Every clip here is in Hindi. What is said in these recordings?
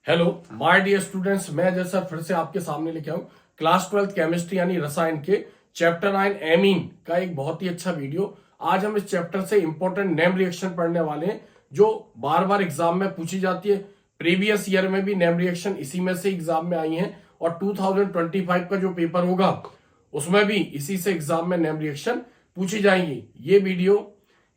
हेलो माय डियर स्टूडेंट्स, मैं जैसा फिर से आपके सामने लेके आऊं क्लास 12 केमिस्ट्री यानी रसायन के चैप्टर 9 एमीन का एक बहुत ही अच्छा वीडियो। आज हम इस चैप्टर से इंपॉर्टेंट नेम रिएक्शन पढ़ने वाले हैं जो बार बार एग्जाम में पूछी जाती है। प्रीवियस ईयर में भी नेम रिएक्शन इसी में से एग्जाम में आई है और 2025 का जो पेपर होगा उसमें भी इसी से एग्जाम में नेम रिएक्शन पूछी जाएंगी। ये वीडियो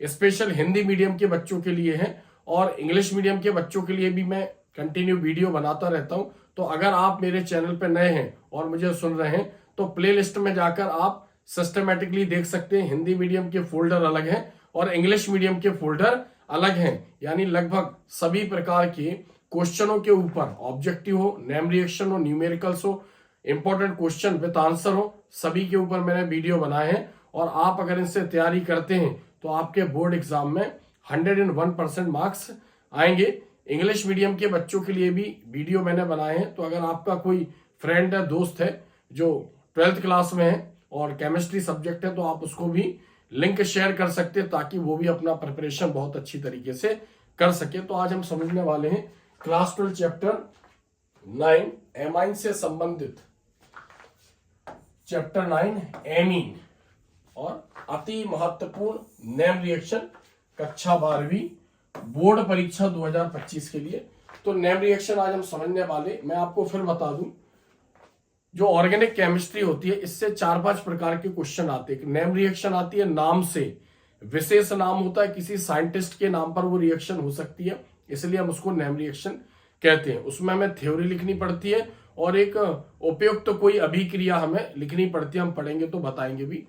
स्पेशल हिंदी मीडियम के बच्चों के लिए है और इंग्लिश मीडियम के बच्चों के लिए भी मैं कंटिन्यू वीडियो बनाता रहता हूं। तो अगर आप मेरे चैनल पर नए हैं और मुझे सुन रहे हैं तो प्लेलिस्ट में जाकर आप सिस्टमेटिकली देख सकते हैं। हिंदी मीडियम के फोल्डर अलग हैं और इंग्लिश मीडियम के फोल्डर अलग हैं, यानी लगभग सभी प्रकार के क्वेश्चनों के ऊपर ऑब्जेक्टिव हो, नेम रिएक्शन हो, न्यूमेरिकल्स हो, इंपॉर्टेंट क्वेश्चन विद आंसर हो, सभी के ऊपर मैंने वीडियो बनाए हैं। और आप अगर इनसे तैयारी करते हैं तो आपके बोर्ड एग्जाम में 101% मार्क्स आएंगे। इंग्लिश मीडियम के बच्चों के लिए भी वीडियो मैंने बनाए हैं, तो अगर आपका कोई फ्रेंड है, दोस्त है जो 12th क्लास में है और केमिस्ट्री सब्जेक्ट है तो आप उसको भी लिंक शेयर कर सकते हैं ताकि वो भी अपना प्रिपरेशन बहुत अच्छी तरीके से कर सके। तो आज हम समझने वाले हैं क्लास 12 चैप्टर 9 एमाइन से संबंधित चैप्टर 9 एमीन और अति महत्वपूर्ण नेम रिएक्शन कक्षा 12वीं बोर्ड परीक्षा 2025 के लिए। तो नेम रिएक्शन आज हम समझने वाले। मैं आपको फिर बता दूं, जो ऑर्गेनिक केमिस्ट्री होती है इससे 4-5 प्रकार के क्वेश्चन आते हैं। नेम रिएक्शन आती है नाम से, विशेष नाम होता है, किसी साइंटिस्ट के नाम पर वो रिएक्शन हो सकती है, इसलिए हम उसको नेम रिएक्शन कहते हैं। उसमें हमें थ्योरी लिखनी पड़ती है और एक उपयुक्त तो कोई अभिक्रिया हमें लिखनी पड़ती है, हम पढ़ेंगे तो बताएंगे भी।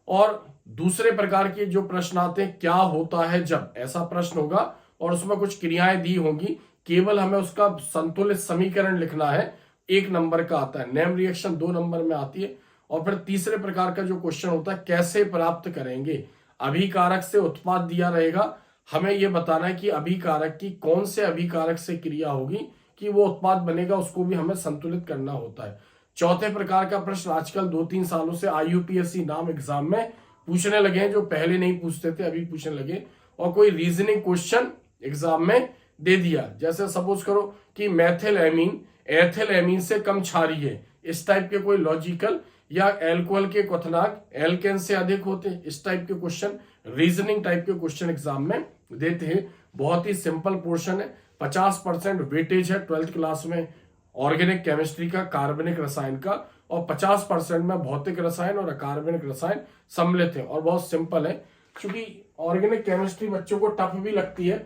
और दूसरे प्रकार के जो प्रश्न आते हैं, क्या होता है जब, ऐसा प्रश्न होगा और उसमें कुछ क्रियाएं दी होंगी, केवल हमें उसका संतुलित समीकरण लिखना है, 1 नंबर का आता है। नेम रिएक्शन 2 नंबर में आती है। और फिर तीसरे प्रकार का जो क्वेश्चन होता है, कैसे प्राप्त करेंगे। अभिकारक से उत्पाद दिया रहेगा, हमें यह बताना है कि अभिकारक की कौन से अभिकारक से क्रिया होगी कि वो उत्पाद बनेगा, उसको भी हमें संतुलित करना होता है। चौथे प्रकार का प्रश्न आजकल 2-3 सालों से IUPAC नाम एग्जाम में पूछने लगे हैं, जो पहले नहीं पूछते थे अभी पूछने लगे। और कोई रीजनिंग क्वेश्चन एग्जाम में दे दिया, जैसे सपोज करो कि मेथिल एमीन एथिल एमीन से कम क्षारीय है, इस टाइप के कोई लॉजिकल, या एल्कोहल के क्वथनांक एल्केन से अधिक होते हैं, इस टाइप के क्वेश्चन, रीजनिंग टाइप के क्वेश्चन एग्जाम में देते हैं। बहुत ही सिंपल पोर्शन है, 50% वेटेज है 12th क्लास में ऑर्गेनिक केमिस्ट्री का, कार्बनिक रसायन का, और 50% में भौतिक रसायन और अकार्बनिक रसायन सम्मिलित है। और बहुत सिंपल है, क्योंकि ऑर्गेनिक केमिस्ट्री बच्चों को टफ भी लगती है,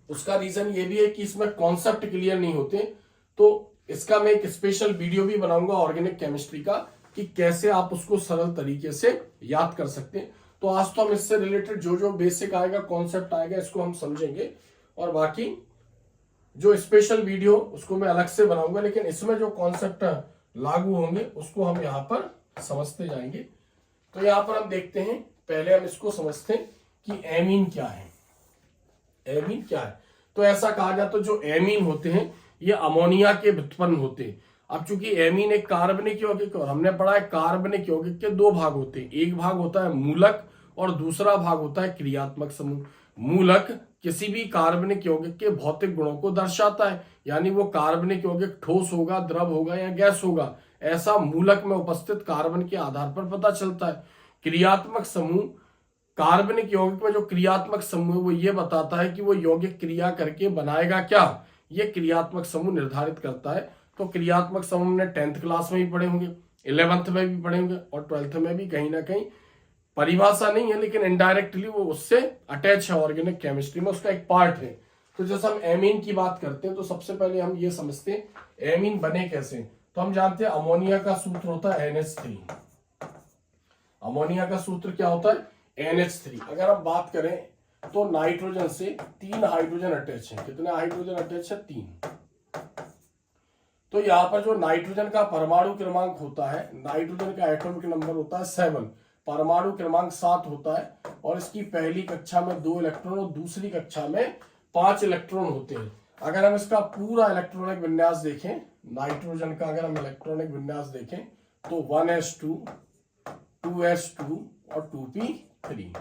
उसका रीजन ये भी है कि इसमें कॉन्सेप्ट क्लियर नहीं होते। तो इसका मैं एक स्पेशल वीडियो भी बनाऊंगा ऑर्गेनिक केमिस्ट्री का, कि कैसे आप उसको सरल तरीके से याद कर सकते हैं। तो आज तो हम इससे रिलेटेड जो जो बेसिक आएगा, कॉन्सेप्ट आएगा, इसको हम समझेंगे, और बाकी जो स्पेशल वीडियो उसको मैं अलग से बनाऊंगा, लेकिन इसमें जो कॉन्सेप्ट लागू होंगे उसको हम यहाँ पर समझते जाएंगे। तो यहाँ पर हम देखते हैं, पहले हम इसको समझते हैं कि एमीन क्या है। एमीन क्या है? तो ऐसा कहा जाता है जो एमीन होते हैं ये अमोनिया के व्युत्पन्न होते हैं। अब चूंकि एमीन एक कार्बनिक यौगिक, और हमने पढ़ा है कार्बनिक यौगिक के 2 भाग होते हैं, एक भाग होता है मूलक और दूसरा भाग होता है क्रियात्मक समूह। मूलक किसी भी कार्बनिक यौगिक के भौतिक गुणों को दर्शाता है, यानी वो कार्बनिक यौगिक ठोस होगा, द्रव होगा या गैस होगा, ऐसा मूलक में उपस्थित कार्बन के आधार पर पता चलता है। क्रियात्मक समूह, कार्बनिक यौगिक में जो क्रियात्मक समूह वो ये बताता है कि वो यौगिक क्रिया करके बनाएगा क्या, ये क्रियात्मक समूह निर्धारित करता है। तो क्रियात्मक समूह ने 10th क्लास में भी पढ़े होंगे, 11th में भी पढ़े होंगे और 12th में भी कहीं ना कहीं, परिभाषा नहीं है लेकिन इनडायरेक्टली वो उससे अटैच है, ऑर्गेनिक केमिस्ट्री में उसका एक पार्ट है। तो जैसे हम एमीन की बात करते हैं तो सबसे पहले हम ये समझते हैं एमीन बने कैसे। तो हम जानते हैं अमोनिया का सूत्र होता है NH3। अमोनिया का सूत्र क्या होता है? NH3। अगर हम बात करें तो नाइट्रोजन से 3 हाइड्रोजन अटैच है। कितने हाइड्रोजन अटैच है? 3। तो यहाँ पर जो नाइट्रोजन का परमाणु क्रमांक होता है, नाइट्रोजन का एटॉमिक नंबर होता है 7, परमाणु क्रमांक 7 होता है, और इसकी पहली कक्षा में 2 इलेक्ट्रॉन और दूसरी कक्षा में 5 इलेक्ट्रॉन होते हैं। अगर हम इसका पूरा इलेक्ट्रॉनिक विन्यास देखें, नाइट्रोजन का अगर हम इलेक्ट्रॉनिक विन्यास देखें तो 1s2, 2s2 और 2p3।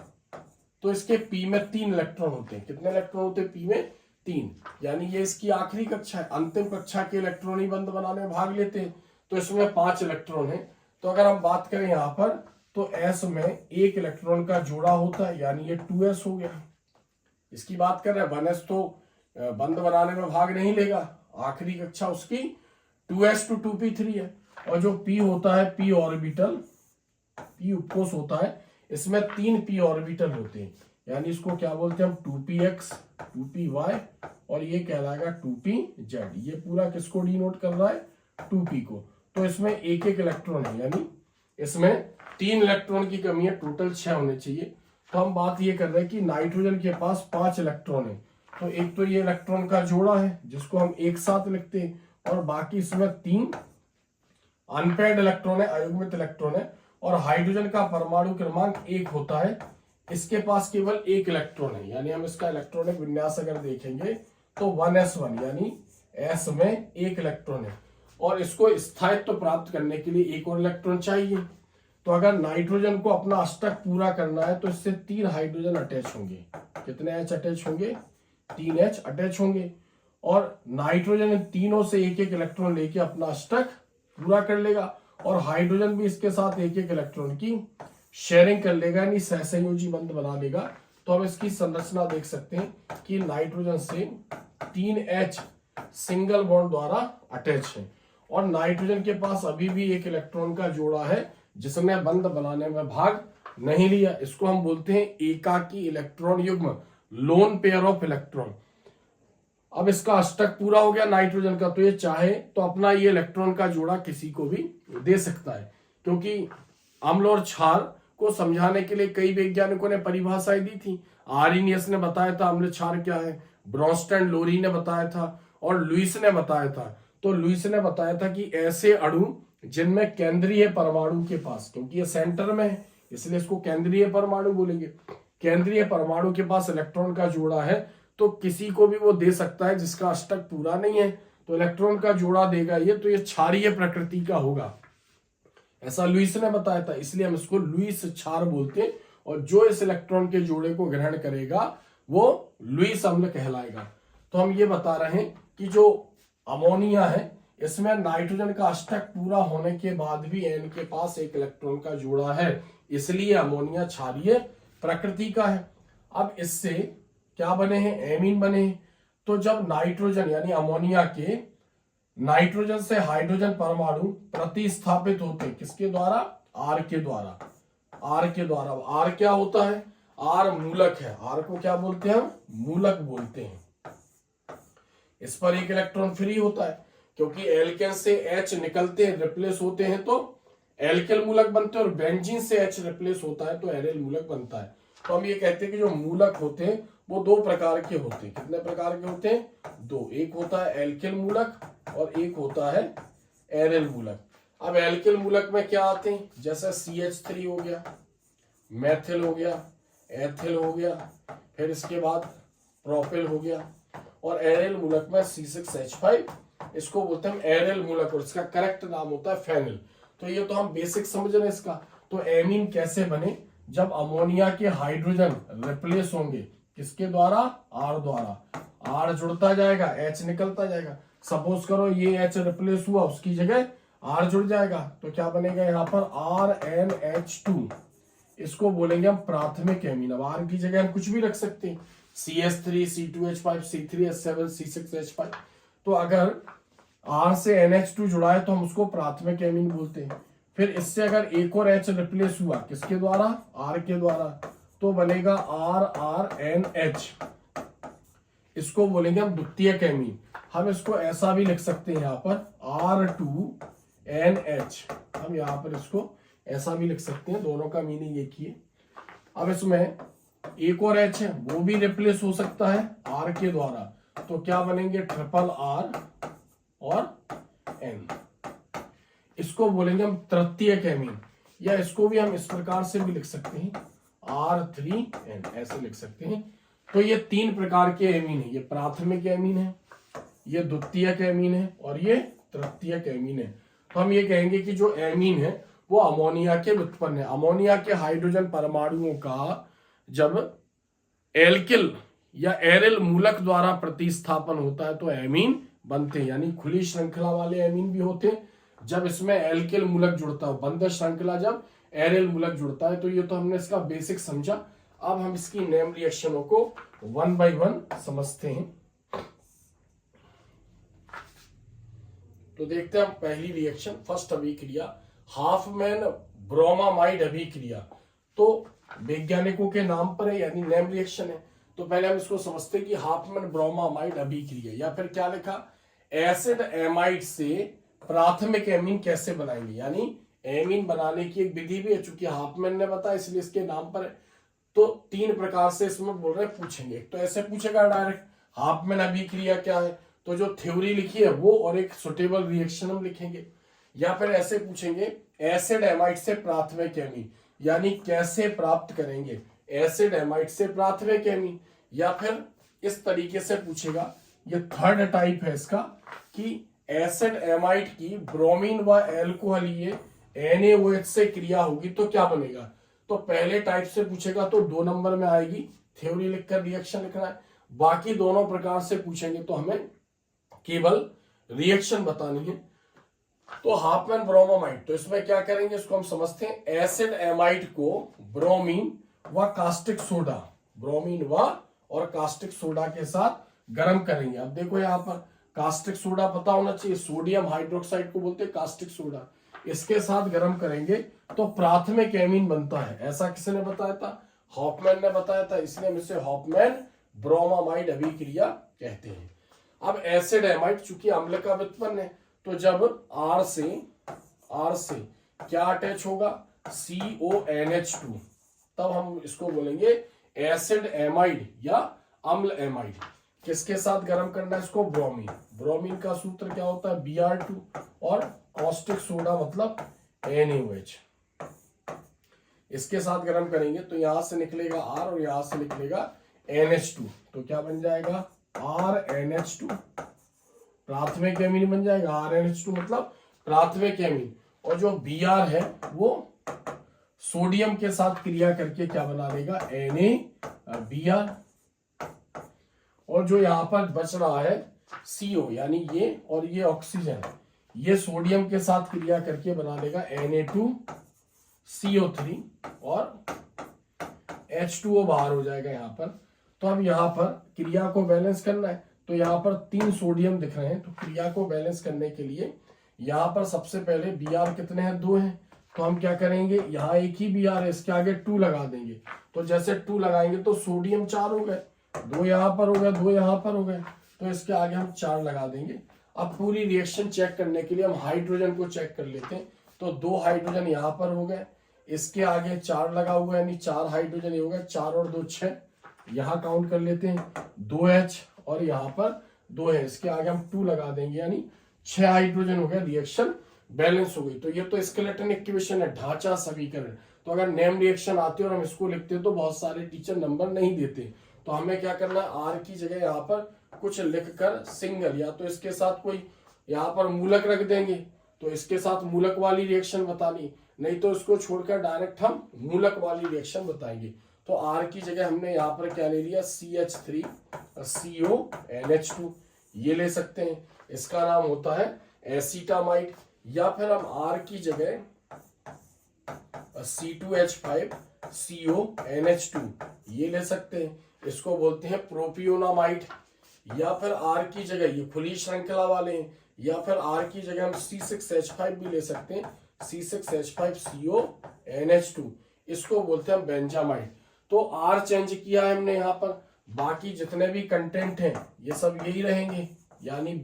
तो इसके p में 3 इलेक्ट्रॉन होते हैं। कितने इलेक्ट्रॉन होते हैं p में? 3, यानी ये इसकी आखिरी कक्षा है। अंतिम कक्षा के इलेक्ट्रॉन ही बंध बनाने में भाग लेते हैं, तो इसमें 5 इलेक्ट्रॉन है। तो अगर हम बात करें यहाँ पर, तो s में 1 इलेक्ट्रॉन का जोड़ा होता है, यानी ये 2s हो गया। इसकी बात कर रहे हैं, 1s तो बंध बनाने में भाग नहीं लेगा, आखिरी कक्षा उसकी 2s to 2p3 है। और जो p होता है, p ऑर्बिटल, p उपकोष होता है, इसमें 3 p ऑर्बिटल होते हैं, यानी इसको क्या बोलते हैं हम, 2px, 2py और ये कहलाएगा 2pz। ये पूरा किसको डिनोट कर रहा है, 2p को। तो इसमें एक इलेक्ट्रॉन है, यानी इसमें 3 इलेक्ट्रॉन की कमी है, टोटल 6 होने चाहिए। तो हम बात ये कर रहे हैं कि नाइट्रोजन के पास 5 इलेक्ट्रॉन है। तो एक तो ये इलेक्ट्रॉन का जोड़ा है जिसको हम एक साथ लिखते हैं, और बाकी इसमें 3 अनपेयर्ड इलेक्ट्रॉन है, अयुग्मित इलेक्ट्रॉन है। और हाइड्रोजन का परमाणु क्रमांक 1 होता है, इसके पास केवल 1 इलेक्ट्रॉन है, यानी हम इसका इलेक्ट्रॉनिक विन्यास अगर देखेंगे तो 1s1, यानी s में 1 इलेक्ट्रॉन है। और इसको स्थायित्व प्राप्त करने के लिए 1 और इलेक्ट्रॉन चाहिए। तो अगर नाइट्रोजन को अपना अष्टक पूरा करना है तो इससे 3 हाइड्रोजन अटैच होंगे। कितने H अटैच होंगे, 3 H अटैच होंगे। और नाइट्रोजन इन तीनों से 1-1 इलेक्ट्रॉन लेके अपना अष्टक पूरा कर लेगा, और हाइड्रोजन भी इसके साथ 1-1 इलेक्ट्रॉन की शेयरिंग कर लेगा, यानी सहसंयोजी बंध बना लेगा। तो हम इसकी संरचना देख सकते हैं कि नाइट्रोजन से 3 H सिंगल बॉन्ड द्वारा अटैच है, और नाइट्रोजन के पास अभी भी 1 इलेक्ट्रॉन का जोड़ा है जिसने बंध बनाने में भाग नहीं लिया। इसको हम बोलते हैं एकाकी इलेक्ट्रॉन युग्म, लोन पेयर ऑफ इलेक्ट्रॉन। अब इसका अष्टक पूरा हो गया नाइट्रोजन का, तो ये चाहे तो अपना ये इलेक्ट्रॉन का जोड़ा किसी को भी दे सकता है, क्योंकि अम्ल और क्षार को समझाने के लिए कई वैज्ञानिकों ने परिभाषाएं दी थी। आर्नियस ने बताया था अम्ल क्षार क्या है, ब्रॉन्स्टन लोरी ने बताया था, और लुईस ने बताया था। तो लुईस ने बताया था कि ऐसे अणु जिनमें केंद्रीय परमाणु के पास, क्योंकि ये सेंटर में है इसलिए इसको केंद्रीय परमाणु बोलेंगे, केंद्रीय परमाणु के पास इलेक्ट्रॉन का जोड़ा है, तो किसी को भी वो दे सकता है जिसका अष्टक पूरा नहीं है, तो इलेक्ट्रॉन का जोड़ा देगा ये, तो ये क्षारीय प्रकृति का होगा, ऐसा लुईस ने बताया था। इसलिए हम इसको लुईस क्षार बोलते हैं, और जो इस इलेक्ट्रॉन के जोड़े को ग्रहण करेगा वो लुईस अम्ल कहलाएगा। तो हम ये बता रहे हैं कि जो अमोनिया है, इसमें नाइट्रोजन का अष्टक पूरा होने के बाद भी N के पास 1 इलेक्ट्रॉन का जोड़ा है, इसलिए अमोनिया क्षारीय प्रकृति का है। अब इससे क्या बने हैं, एमीन बने हैं। तो जब नाइट्रोजन यानी अमोनिया के नाइट्रोजन से हाइड्रोजन परमाणु प्रतिस्थापित होते हैं, किसके द्वारा, R के द्वारा, R के द्वारा। R क्या होता है, R मूलक है, R को क्या बोलते हैं हम, मूलक बोलते हैं। इस पर 1 इलेक्ट्रॉन फ्री होता है, क्योंकि एल्केन से H निकलते हैं, रिप्लेस होते हैं तो एल्किल मूलक बनते हैं, और बेंजीन से H रिप्लेस होता है तो एरिल मूलक बनता है। तो हम ये कहते हैं कि जो मूलक होते हैं वो 2 प्रकार के होते हैं। कितने प्रकार के होते हैं, 2। एक होता है एल्किल मूलक और एक होता है एरिल मूलक। अब एल्किल मूलक में क्या आते हैं, जैसे CH3 हो गया, मैथिल हो गया, एथिल हो गया, फिर इसके बाद प्रोपिल हो गया, और एरिल मूलक में C6H5, इसको बोलते हैं एरिल मूलक, और इसका करेक्ट नाम होता है फेनिल। तो ये तो हम बेसिक समझ रहे हैं इसका। तो एमीन कैसे बने, जब अमोनिया के हाइड्रोजन रिप्लेस होंगे, किसके द्वारा, R द्वारा। R जुड़ता जाएगा, H निकलता जाएगा। सपोज करो ये H रिप्लेस हुआ, उसकी जगह R जुड़ जाएगा, तो क्या बनेगा यहाँ पर RnH2, इसको बोलेंगे हम प्राथमिक एमीन। अब R की जगह हम कुछ भी रख सकते हैं, CH3, C2H5, C3H7, C6H5। तो अगर R से NH2 जुड़ा है तो हम उसको प्राथमिक एमीन बोलते हैं। फिर इससे अगर एक और H रिप्लेस हुआ, किसके द्वारा, R के द्वारा, तो बनेगा RRNH, इसको बोलेंगे हम द्वितीयक एमीन। हम इसको ऐसा भी लिख सकते हैं यहाँ पर R2NH, हम यहाँ पर इसको ऐसा भी लिख सकते हैं, दोनों का मीनिंग एक ही है। अब इसमें एक और H है, वो भी रिप्लेस हो सकता है R के द्वारा, तो क्या बनेंगे, ट्रिपल R और N, इसको बोलेंगे हम तृतीयक एमीन। या इसको भी हम इस प्रकार से भी लिख सकते हैं R3N, ऐसे लिख सकते हैं। तो ये 3 प्रकार के एमीन है, ये प्राथमिक एमीन है, ये द्वितीयक एमीन है, और ये तृतीयक एमीन है। तो हम ये कहेंगे कि जो एमीन है वो अमोनिया के व्युत्पन्न है। अमोनिया के हाइड्रोजन परमाणुओं का जब एल्किल या एरिल मूलक द्वारा प्रतिस्थापन होता है तो एमीन बनते हैं, यानी खुली श्रृंखला वाले एमीन भी होते हैं जब इसमें एल्किल मूलक जुड़ता है, बंद श्रृंखला जब एरिल मूलक जुड़ता है। तो ये तो हमने इसका बेसिक समझा। अब हम इसकी नेम रिएक्शनों को वन बाय वन समझते हैं। तो देखते हैं हम पहली रिएक्शन, फर्स्ट अभिक्रिया हाफमैन ब्रोमामाइड अभिक्रिया। तो वैज्ञानिकों के नाम पर है, यानी नेम रिएक्शन है। तो पहले हम इसको समझते हैं कि हाफमैन ब्रोमामाइड अभिक्रिया, या फिर क्या लिखा, एसिड एमाइड से प्राथमिक एमीन कैसे बनाएंगे, यानी एमीन बनाने की एक विधि भी है, चूंकि हाफमैन ने बताया इसलिए इसके नाम पर है। तो तीन प्रकार से इसमें बोल रहे पूछेंगे। एक तो ऐसे पूछेगा डायरेक्ट हाफमैन अभिक्रिया क्या है, तो जो थ्योरी लिखी है वो और एक सुटेबल रिएक्शन हम लिखेंगे। या फिर ऐसे पूछेंगे एसिड एमाइड से प्राथमिक एमीन, यानी कैसे प्राप्त करेंगे एसिड एमाइड से प्राथमिक एमीन। या फिर इस तरीके से पूछेगा, ये थर्ड टाइप है इसका, कि एसिड एमाइड की ब्रोमीन व एल्कोहल ये NaOH से क्रिया होगी तो क्या बनेगा। तो पहले टाइप से पूछेगा तो 2 नंबर में आएगी, थ्योरी लिखकर रिएक्शन लिखना है। बाकी दोनों प्रकार से पूछेंगे तो हमें केवल रिएक्शन बतानी है। तो हाफमैन ब्रोमामाइड, तो इसमें क्या करेंगे, इसको हम समझते हैं। एसिड एमाइड को ब्रोमीन व कास्टिक सोडा, ब्रोमीन व और कास्टिक सोडा के साथ गर्म करेंगे। अब देखो यहाँ पर कास्टिक सोडा पता होना चाहिए, सोडियम हाइड्रोक्साइड को बोलते हैं कास्टिक सोडा। इसके साथ गर्म करेंगे तो प्राथमिक एमीन बनता है। ऐसा किसने बताया था, हॉफमैन ने बताया था, इसलिए हम इसे हॉफमैन ब्रोमामाइड अभिक्रिया कहते हैं। अब एसिड एमाइड चूंकि अम्ल का व्युत्पन्न है, तो जब R से क्या अटैच होगा, CONH2, तब हम इसको बोलेंगे एसिड एमाइड या अम्ल एमाइड। किसके साथ गर्म करना है इसको, ब्रोमीन। ब्रोमीन का सूत्र क्या होता है, Br2, और कॉस्टिक सोडा मतलब NaOH। इसके साथ गर्म करेंगे तो यहां से निकलेगा R और यहां से निकलेगा NH2, तो क्या बन जाएगा RNH2, प्राथमिक एमीन बन जाएगा। RNH2 मतलब प्राथमिक एमीन। और जो Br है वो सोडियम के साथ क्रिया करके क्या बना देगा, NaBr। और जो यहां पर बच रहा है CO, यानी ये और ये ऑक्सीजन, ये सोडियम के साथ क्रिया करके बना देगा Na2CO3 और H2O बाहर हो जाएगा यहाँ पर। तो अब यहाँ पर क्रिया को बैलेंस करना है, तो यहाँ पर 3 सोडियम दिख रहे हैं। तो क्रिया को बैलेंस करने के लिए यहाँ पर सबसे पहले Br कितने हैं, 2 हैं। तो हम क्या करेंगे, यहाँ एक ही Br है, इसके आगे 2 लगा देंगे। तो जैसे 2 लगाएंगे तो सोडियम 4 हो गए, 2 यहाँ पर हो गए, 2 यहाँ पर हो गए, तो इसके आगे हम 4 लगा देंगे। अब पूरी रिएक्शन चेक करने के लिए हम हाइड्रोजन को चेक कर लेते हैं। तो 2 हाइड्रोजन यहाँ पर हो गए, इसके आगे 4 लगा हुआ है, यानी 4 हाइड्रोजन हो गए, 4 और 2 6, यहाँ काउंट कर लेते हैं। 2H और यहाँ पर 2 है, इसके आगे हम 2 लगा देंगे, यानी 6 हाइड्रोजन हो गया, रिएक्शन बैलेंस हो गई। तो ये तो स्केलेटन इक्वेशन है, ढांचा समीकरण। तो अगर नेम रिएक्शन आती है और हम इसको लिखते तो बहुत सारे टीचर नंबर नहीं देते। तो हमें क्या करना है, R की जगह यहाँ पर कुछ लिखकर सिंगल, या तो इसके साथ कोई यहाँ पर मूलक रख देंगे, तो इसके साथ मूलक वाली रिएक्शन बतानी, नहीं तो इसको छोड़कर डायरेक्ट हम मूलक वाली रिएक्शन बताएंगे। तो R की जगह हमने यहाँ पर क्या ले लिया, CH3CONH2, ये ले सकते हैं, इसका नाम होता है एसीटामाइड। या फिर हम R की जगह C2H5CONH2 ये ले सकते हैं, इसको बोलते हैं प्रोपियोनामाइड। या फिर R की जगह ये खुली श्रृंखला वाले हैं, या फिर R की जगह हम C6H5 भी ले सकते हैं, C6H5CONH2, इसको बोलते हैं बेंजामाइड। तो R चेंज किया है हमने यहाँ पर, बाकी जितने भी कंटेंट हैं ये सब यही रहेंगे, यानी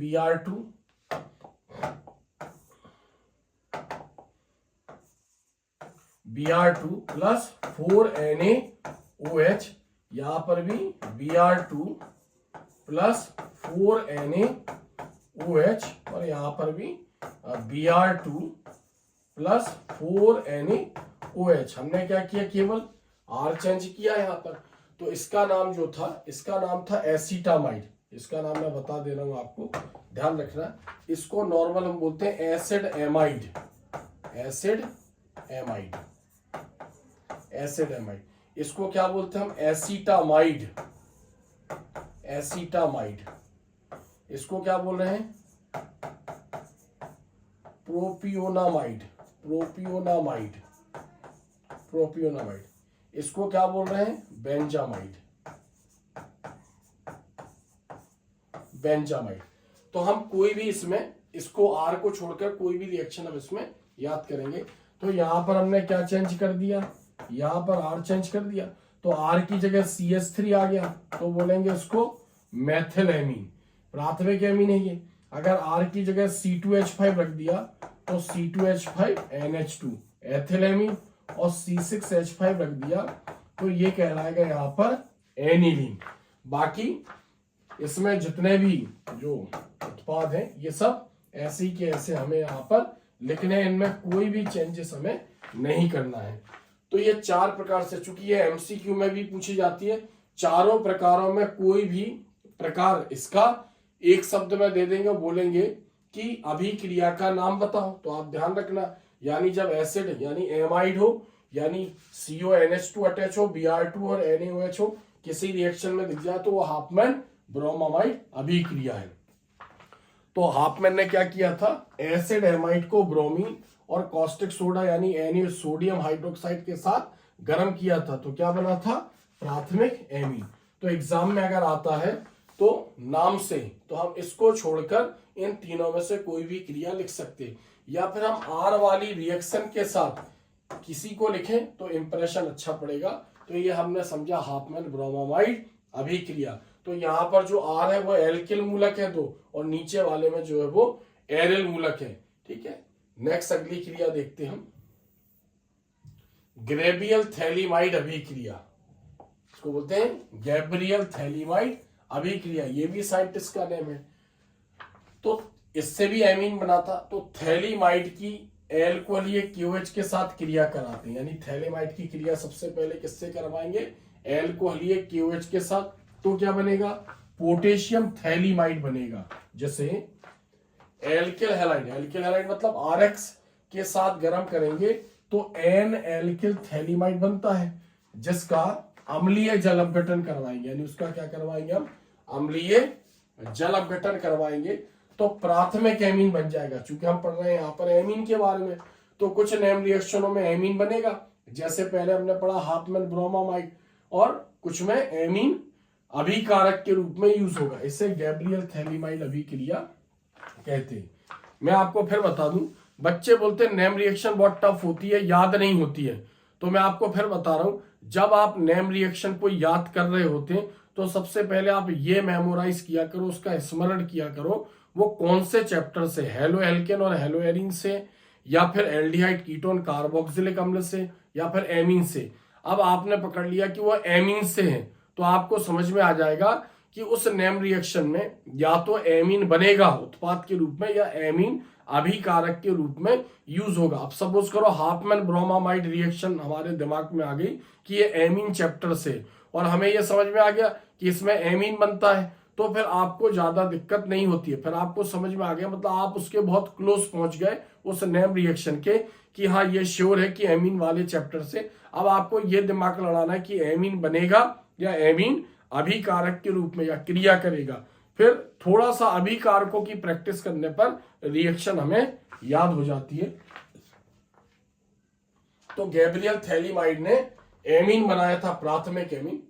Br2 प्लस 4NaOH, यहां पर भी Br2 प्लस 4NaOH, और यहां पर भी Br2 प्लस 4NaOH। हमने क्या किया, केवल R चेंज किया यहाँ पर। तो इसका नाम जो था, इसका नाम था एसीटामाइड। इसका नाम मैं बता दे रहा हूं आपको, ध्यान रखना। इसको नॉर्मल हम बोलते हैं acid amide, acid amide, acid amide. इसको क्या बोलते हैं हम, एसीटामाइड, एसीटामाइड, इसको क्या बोल रहे हैं? प्रोपियोनामाइड, प्रोपियोनामाइड, प्रोपियोनामाइड, इसको क्या बोल रहे हैं? Benzamide, benzamide. तो हम कोई भी इसमें इसको आर को छोड़कर कोई भी रिएक्शन अब इसमें याद करेंगे। तो यहां पर हमने क्या चेंज कर दिया? यहां पर आर चेंज कर दिया, तो आर की जगह CH3 आ गया, तो बोलेंगे इसको मेथिलेमीन, प्राथमिक एमीन है ये। अगर आर की जगह C2H5 रख दिया तो C2H5NH2 एथिलेमीन, और C6H5 रख दिया तो ये कहलाएगा यहां पर एनिलीन। बाकी इसमें जितने भी जो उत्पाद हैं ये सब ऐसे ही के ऐसे हमें यहाँ पर लिखने हैं, इनमें कोई भी चेंजेस हमें नहीं करना है। तो ये 4 प्रकार से, चूंकि ये MCQ में भी पूछी जाती है, चारों प्रकारों में कोई भी प्रकार इसका एक शब्द में दे देंगे, बोलेंगे कि अभिक्रिया का नाम बताओ। तो आप ध्यान रखना, यानी जब एसिड यानी एमाइड हो, यानी CONH2 अटैच हो, Br2 और NaOH हो, किसी रिएक्शन में दिख जाए तो वो हाफमैन ब्रोमामाइड अभिक्रिया है। तो हाफमैन ने क्या किया था? एसिड एमाइड को ब्रोमीन और कॉस्टिक सोडा यानी Na सोडियम हाइड्रोक्साइड के साथ गर्म किया था, तो क्या बना था? प्राथमिक एमीन। तो एग्जाम में अगर आता है तो नाम से, तो हम इसको छोड़कर इन तीनों में से कोई भी क्रिया लिख सकते, या फिर हम आर वाली रिएक्शन के साथ किसी को लिखें तो इंप्रेशन अच्छा पड़ेगा। तो ये हमने समझा हाफमैन ब्रोमामाइड अभिक्रिया। तो यहां पर जो आर है वो एल्किल मूलक है 2, और नीचे वाले में जो है वो एरिल मूलक है। ठीक है, नेक्स्ट अगली क्रिया देखते हैं हम, ग्रेबियल थैलीमाइड अभिक्रिया, इसको बोलते हैं गैब्रियल थैलीमाइड अभिक्रिया, ये भी साइंटिस्ट का नेम है। तो इससे भी एमीन बना था। तो थैलीमाइड की एल को लिए क्यूएच के साथ क्रिया कराते हैं, यानी थैलीमाइड की क्रिया सबसे पहले किससे करवाएंगे? एल को लिए क्यूएच के साथ, तो क्या बनेगा? पोटेशियम थैलीमाइड बनेगा। जैसे एल्किल हैलाइड, एल्किल हैलाइड मतलब RX के साथ गर्म करेंगे तो एन एल्किल थैलीमाइड बनता है, जिसका अम्लीय जल अपघटन करवाएंगे, यानी उसका क्या करवाएंगे हम? अम्लीय जल अपघटन करवाएंगे, तो प्राथमिक एमीन बन जाएगा। चूंकि हम पढ़ रहे हैं यहाँ पर एमीन के बारे में, तो कुछ नेम रिएक्शनों में एमीन बनेगा, जैसे पहले हमने पढ़ा हाफमैन ब्रोमामाइड, और कुछ में एमीन अभिकारक के रूप में यूज होगा। इसे गैब्रियल थैलीमाइड अभिक्रिया कहते हैं। मैं आपको फिर बता दूं, बच्चे बोलते हैं नेम रिएक्शन बहुत टफ होती है, याद नहीं होती है, तो मैं आपको फिर बता रहा हूं, जब आप नेम रिएक्शन को याद कर रहे होते हैं तो सबसे पहले आप ये मेमोराइज किया करो, उसका स्मरण किया करो, वो कौन से चैप्टर से, हेलो एल्केन और हेलो एरीन से, या फिर एल्डिहाइड कीटोन कार्बोक्सिलिक अम्ल से, या फिर एमीन से। अब आपने पकड़ लिया कि वो एमीन से है, तो आपको समझ में आ जाएगा कि उस नेम रिएक्शन में या तो एमीन बनेगा उत्पाद के रूप में, या एमीन अभिकारक के रूप में यूज होगा। अब सपोज करो हाफमैन ब्रोमामाइड रिएक्शन हमारे दिमाग में आ गई कि ये एमीन चैप्टर से, और हमें ये समझ में आ गया कि इसमें एमीन बनता है, तो फिर आपको ज्यादा दिक्कत नहीं होती है। फिर आपको समझ में आ गया, मतलब आप उसके बहुत क्लोज पहुंच गए उस नेम रिएक्शन के, कि हाँ ये श्योर है कि एमीन वाले चैप्टर से। अब आपको ये दिमाग लड़ाना है कि एमीन बनेगा या एमीन अभिकारक के रूप में या क्रिया करेगा। फिर थोड़ा सा अभिकारकों की प्रैक्टिस करने पर रिएक्शन हमें याद हो जाती है। तो गैब्रियल थैलीमाइड ने एमीन बनाया था, प्राथमिक एमीन।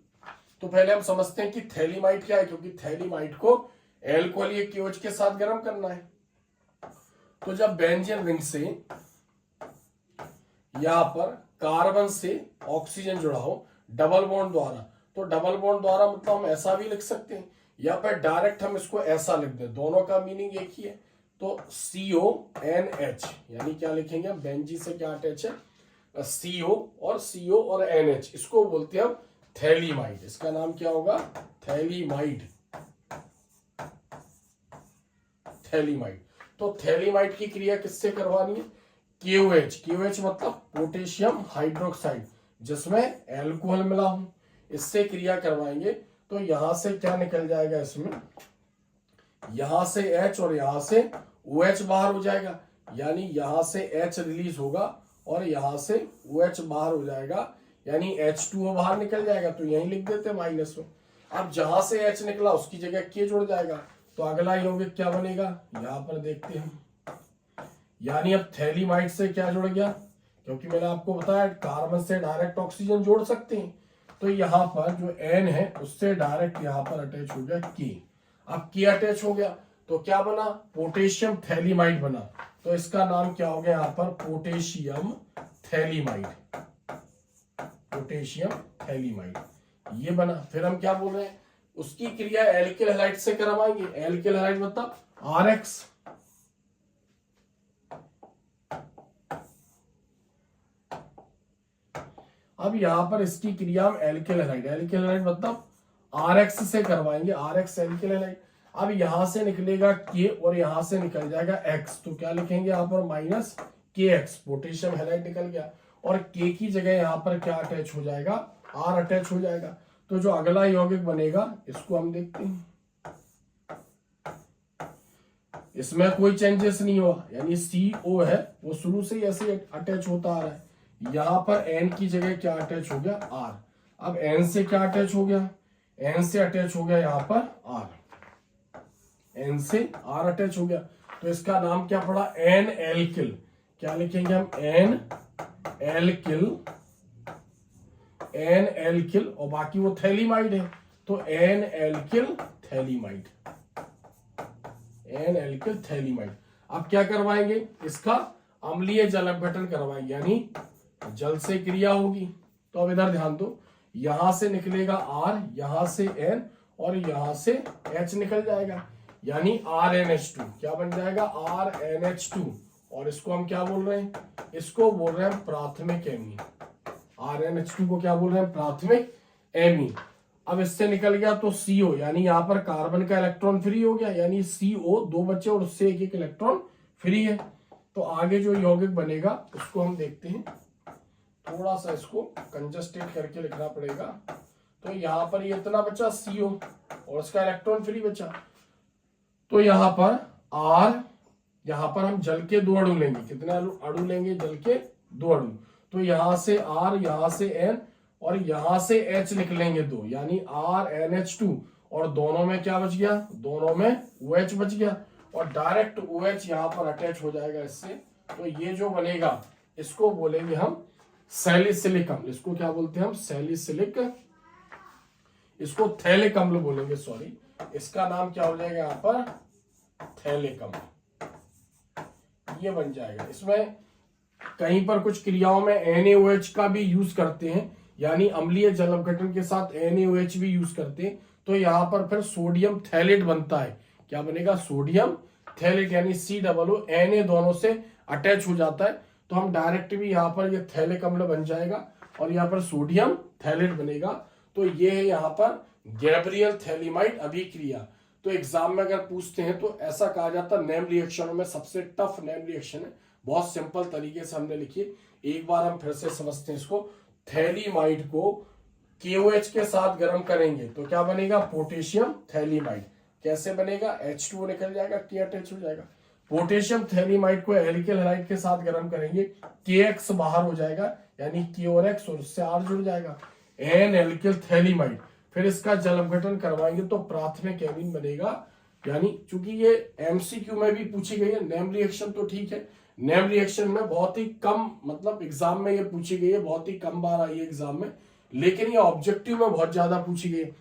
तो पहले हम समझते हैं कि थैलीमाइड क्या है, क्योंकि थैलीमाइड को एल्कोहल या क्यूएच के साथ गर्म करना है। तो जब बेंजीन रिंग से यहां पर कार्बन से ऑक्सीजन जुड़ा हो डबल बॉन्ड द्वारा, तो डबल बॉन्ड द्वारा मतलब हम ऐसा भी लिख सकते हैं, या फिर डायरेक्ट हम इसको ऐसा लिख दें, दोनों का मीनिंग एक ही है। तो CONH, यानी क्या लिखेंगे हम? बेंजी से क्या अटैच है? CO और NH, इसको बोलते हैं हम थैलीमाइड। इसका नाम क्या होगा? Phthalimide, phthalimide. तो थैलीमाइड की क्रिया किससे करवानी है? KOH मतलब पोटेशियम हाइड्रोक्साइड, जिसमें एल्कोहल मिला हो, इससे क्रिया करवाएंगे। तो यहां से क्या निकल जाएगा? इसमें यहां से H और यहां से OH बाहर हो जाएगा, यानी यहां से H रिलीज होगा और यहां से OH बाहर हो जाएगा, यानी H2O बाहर निकल जाएगा। तो यहीं लिख देते हैं माइनस में। अब जहां से H निकला उसकी जगह K जुड़ जाएगा, तो अगला यौगिक क्या बनेगा यहां पर देखते हैं। यानी अब थैलीमाइड से क्या जुड़ गया, क्योंकि मैंने आपको बताया कार्बन से डायरेक्ट ऑक्सीजन जोड़ सकते हैं, तो यहाँ पर जो N है उससे डायरेक्ट यहाँ पर अटैच हो गया K। अब K अटैच हो गया तो क्या बना, पोटेशियम थैलीमाइड बना, तो इसका नाम क्या हो गया यहाँ पर पोटेशियम थैलीमाइड। पोटेशियम थैलीमाइड ये बना। फिर हम क्या बोल रहे हैं, उसकी क्रिया एल्किल हैलाइड से करवाएंगे। एल्किल हैलाइड मतलब RX, अब यहां पर इसकी क्रिया हम एल्किल हैलाइड, एल्किल हैलाइड मतलब RX से करवाएंगे, RX एल्किल हैलाइड। अब यहां से निकलेगा K और यहां से निकल जाएगा X, तो क्या लिखेंगे यहां पर माइनस KX, पोटेशियम हैलाइड निकल गया, और K की जगह यहां पर क्या अटैच हो जाएगा, R अटैच हो जाएगा। तो जो अगला यौगिक बनेगा इसको हम देखते हैं, इसमें कोई चेंजेस नहीं हुआ, यानी CO है वो शुरू से ही ऐसे अटैच होता आ रहा है। यहां पर N की जगह क्या अटैच हो गया, R। अब N से क्या अटैच हो गया, N से अटैच हो गया यहां पर R, N से R अटैच हो गया, तो इसका नाम क्या पड़ा, N एल्किल। क्या लिखेंगे हम, N एल्किल, N एल्किल, और बाकी वो थैलीमाइड है तो N alkyl phthalimide, N alkyl phthalimide. अब क्या करवाएंगे, इसका अम्लीय जल अपघटन करवाएंगे, यानी जल से क्रिया होगी। तो अब इधर ध्यान दो, यहां से निकलेगा R, यहां से N और यहां से H निकल जाएगा, यानी RNH2 क्या बन जाएगा, RNH2। और इसको हम क्या बोल रहे हैं, इसको बोल रहे हैं प्राथमिक एमीन। RNH2 को क्या बोल रहे हैं, प्राथमिक एमीन। अब इससे निकल गया तो CO, यानी यहां पर कार्बन का इलेक्ट्रॉन फ्री हो गया, यानी CO दो बचे और उससे एक एक इलेक्ट्रॉन फ्री है। तो आगे जो यौगिक बनेगा उसको हम देखते हैं, थोड़ा सा इसको कंजस्टेड करके लिखना पड़ेगा। तो यहां पर ये इतना बचा CO और उसका इलेक्ट्रॉन फ्री बचा, तो यहां पर R, यहां पर हम जल के 2 अणु लेंगे, कितने अणु लेंगे, जल के 2 अणु, तो यहां से R, यहां से N और यहां से H निकलेंगे 2, यानी RNH2, और दोनों में क्या बच गया, दोनों में OH बच गया, और डायरेक्ट OH यहां पर अटैच हो जाएगा इससे। तो ये जो बनेगा इसको बोलेंगे हम सैलिसिलिक अम्ल। इसको क्या बोलते हैं हम, सैलिसिलिक, इसको थैलिक अम्ल बोलेंगे, सॉरी, इसका नाम क्या हो जाएगा यहाँ पर थैलिक अम्ल, ये बन जाएगा। इसमें कहीं पर कुछ क्रियाओं में NaOH का भी यूज करते हैं, यानी अम्लीय जल अपघटन के साथ NaOH भी यूज करते हैं, तो यहां पर फिर सोडियम थैलेट बनता है। क्या बनेगा, सोडियम थैलेट, यानी COO Na दोनों से अटैच हो जाता है, तो हम डायरेक्ट भी यहाँ पर ये थैलिक अम्ल बन जाएगा और यहाँ पर सोडियम थैलेट बनेगा। तो ये है यहाँ पर गैब्रियल थैलीमाइड अभिक्रिया। तो एग्जाम में अगर पूछते हैं तो ऐसा कहा जाता है नेम रिएक्शनों में सबसे टफ नेम रिएक्शन है, बहुत सिंपल तरीके से हमने लिखी। एक बार हम फिर से समझते हैं इसको, थैलीमाइड को KOH के साथ गर्म करेंगे तो क्या बनेगा, पोटेशियम थैलीमाइड। कैसे बनेगा, H2O निकल जाएगा, K अटैच हो जाएगा। पोटेशियम थैलीमाइड को एल्किल हैलाइड के साथ गर्म करेंगे, KX बाहर हो जाएगा, यानी K और X, और उससे R जुड़ जाएगा, N एल्किल थैलीमाइड। फिर इसका जल अपघटन करवाएंगे तो प्राथमिक एमीन बनेगा। यानी चूंकि ये MCQ में भी पूछी गई है, नेम रिएक्शन तो ठीक है, नेम रिएक्शन में बहुत ही कम, मतलब एग्जाम में ये पूछी गई है, बहुत ही कम बार आई है एग्जाम में, लेकिन ये ऑब्जेक्टिव में बहुत ज्यादा पूछी गई है।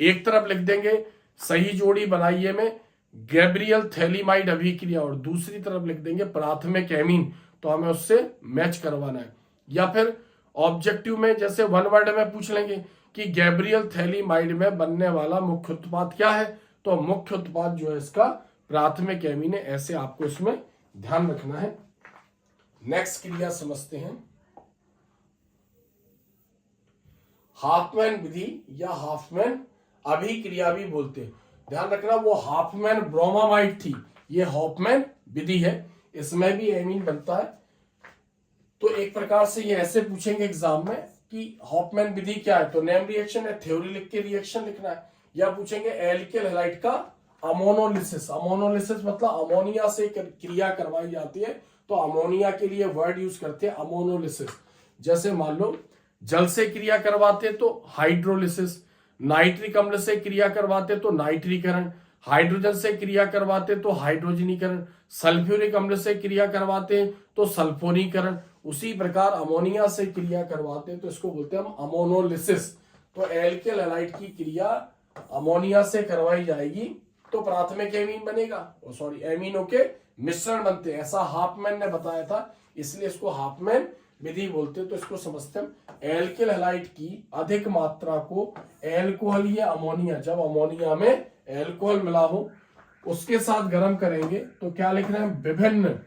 एक तरफ लिख देंगे सही जोड़ी बनाइए में गैब्रियल थैलीमाइड अभिक्रिया, और दूसरी तरफ लिख देंगे प्राथमिक एमीन, तो हमें उससे मैच करवाना है। या फिर ऑब्जेक्टिव में जैसे वन वर्ड में पूछ लेंगे कि गैब्रियल थैलीमाइड में बनने वाला मुख्य उत्पाद क्या है, तो मुख्य उत्पाद जो है इसका प्राथमिक एमीन है, ऐसे आपको इसमें ध्यान रखना है। नेक्स्ट क्रिया समझते हैं, हाफमैन विधि या हाफमैन अभिक्रिया भी बोलते हैं। ध्यान रखना, वो हाफमैन ब्रोमामाइड थी, ये हाफमैन विधि है, इसमें भी एमीन बनता है। तो एक प्रकार से ये ऐसे पूछेंगे एग्जाम में कि हाफमैन विधि क्या है, तो नेम रिएक्शन है, थ्योरी लिख के रिएक्शन लिखना है। या पूछेंगे एल्किल हैलाइड का अमोनोलिसिस, अमोनोलिसिस मतलब अमोनिया से क्रिया करवाई जाती है, तो अमोनिया के लिए वर्ड यूज करते हैं अमोनोलिसिस। जैसे मान लो जल से क्रिया करवाते तो हाइड्रोलिसिस, नाइट्रिक अम्ल से क्रिया करवाते तो नाइट्रीकरण, हाइड्रोजन से क्रिया करवाते तो हाइड्रोजनीकरण, सल्फ्यूरिक अम्ल से क्रिया करवाते तो सल्फोनीकरण, उसी प्रकार अमोनिया से क्रिया करवाते तो इसको बोलते हैं हम अमोनोलिसिस। तो एल्किल हैलाइड की क्रिया अमोनिया से करवाई जाएगी तो प्राथमिक एमीन बनेगा, एमीनों के मिश्रण बनते हैं, ऐसा हाफमैन ने बताया था, इसलिए इसको हाफमैन विधि बोलते हैं। तो इसको समझते हैं, एल्किल हैलाइड की अधिक मात्रा को एल्कोहल या अमोनिया, जब अमोनिया में एल्कोहल मिला हो उसके साथ गर्म करेंगे तो क्या लिख रहे हैं, विभिन्न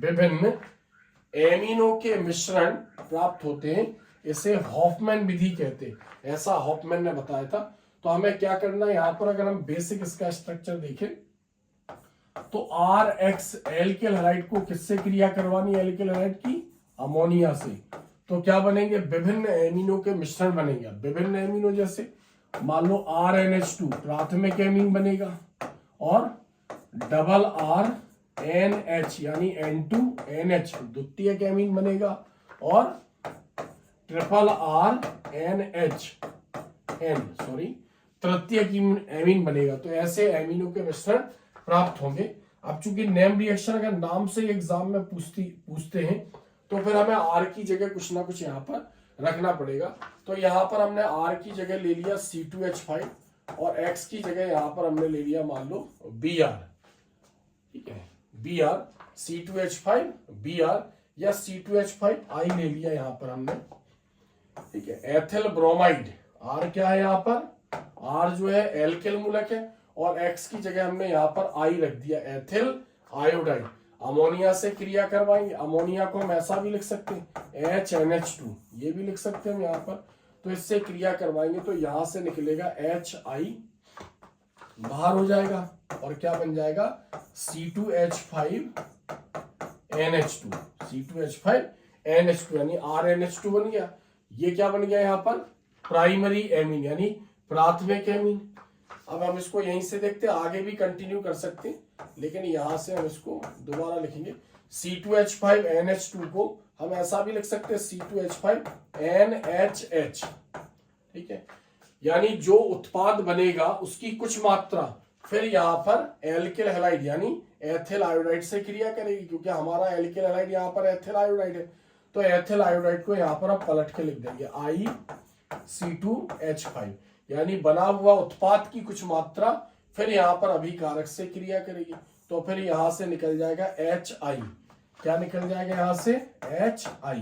विभिन्न एमीनों के मिश्रण प्राप्त होते हैं, इसे हॉफमैन विधि कहते हैं, ऐसा हॉफमैन ने बताया था। तो हमें क्या करना है, यहां पर अगर हम बेसिक इसका स्ट्रक्चर देखें तो आर एक्स एल्किल हैलाइड को किससे क्रिया करवानी है, एल्किल हैलाइड की अमोनिया से, तो क्या बनेंगे, विभिन्न एमीनों के मिश्रण बनेंगे। विभिन्न एमीनों जैसे मान लो RNH2 प्राथमिक एमीन बनेगा, और डबल RNH यानी N2NH द्वितीयक एमीन बनेगा, और ट्रिपल RNH तृतीयक एमीन बनेगा। तो ऐसे एमीनों के मिश्रण प्राप्त होंगे। अब चूंकि नेम रिएक्शन अगर नाम से एग्जाम में पूछते हैं तो फिर हमें आर की जगह कुछ ना कुछ यहाँ पर रखना पड़ेगा। तो यहाँ पर हमने आर की जगह ले लिया C2H5 और एक्स की जगह यहाँ पर हमने ले लिया मान लो Br, ठीक है, Br C2H5 Br या C2H5I ले लिया यहाँ पर हमने, ठीक है। एथिल ब्रोमाइड, आर क्या है यहाँ पर, आर जो है एल्किल मूलक है, और एक्स की जगह हमने यहाँ पर आई रख दिया, एथिल आयोडाइड। अमोनिया से क्रिया करवाएंगे, अमोनिया को हम ऐसा भी लिख सकते हैं HNH2, ये भी लिख सकते हैं हम यहाँ पर। तो इससे क्रिया करवाएंगे तो यहां से निकलेगा HI बाहर हो जाएगा और क्या बन जाएगा C2H5NH2, C2H5NH2 यानी RNH2 बन गया। ये क्या बन गया यहाँ पर, प्राइमरी एमीन यानी प्राथमिक एमीन। अब हम इसको यहीं से देखते हैं, आगे भी कंटिन्यू कर सकते हैं, लेकिन यहां से हम इसको दोबारा लिखेंगे। C2H5NH2 को हम ऐसा भी लिख सकते हैं C2H5NHH, ठीक है। यानी जो उत्पाद बनेगा उसकी कुछ मात्रा फिर यहाँ पर एल्किल हैलाइड यानी एथिल आयोडाइड से क्रिया करेगी, क्योंकि हमारा एल्किल हैलाइड यहाँ पर एथिल आयोडाइड है। तो एथिल आयोडाइड को यहाँ पर हम पलट के लिख देंगे IC2H5, यानी बना हुआ उत्पाद की कुछ मात्रा फिर यहाँ पर अभिकारक से क्रिया करेगी। तो फिर यहां से निकल जाएगा HI, क्या निकल जाएगा यहां से HI,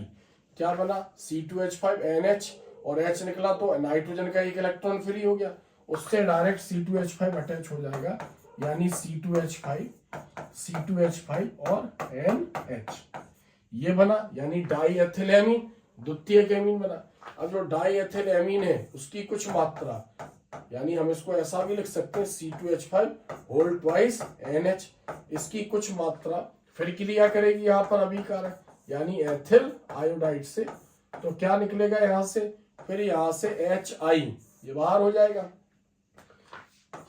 क्या बना C2H5NH और H निकला तो नाइट्रोजन का एक इलेक्ट्रॉन फ्री हो गया, उससे डायरेक्ट C2H5 अटैच हो जाएगा, यानी C2H5 और NH ये बना, यानी डाई एथिल एमीन द्वितीयक एमीन बना। अब जो डाई एथिल एमीन है उसकी कुछ मात्रा, यानी हम इसको ऐसा भी लिख सकते हैं C2H5 होल ट्वाइस NH, इसकी कुछ मात्रा फिर क्रिया करेगी यहाँ पर अभिकारक यानी एथिल आयोडाइड से। तो क्या निकलेगा यहाँ से, फिर यहाँ से HI ये बाहर हो जाएगा,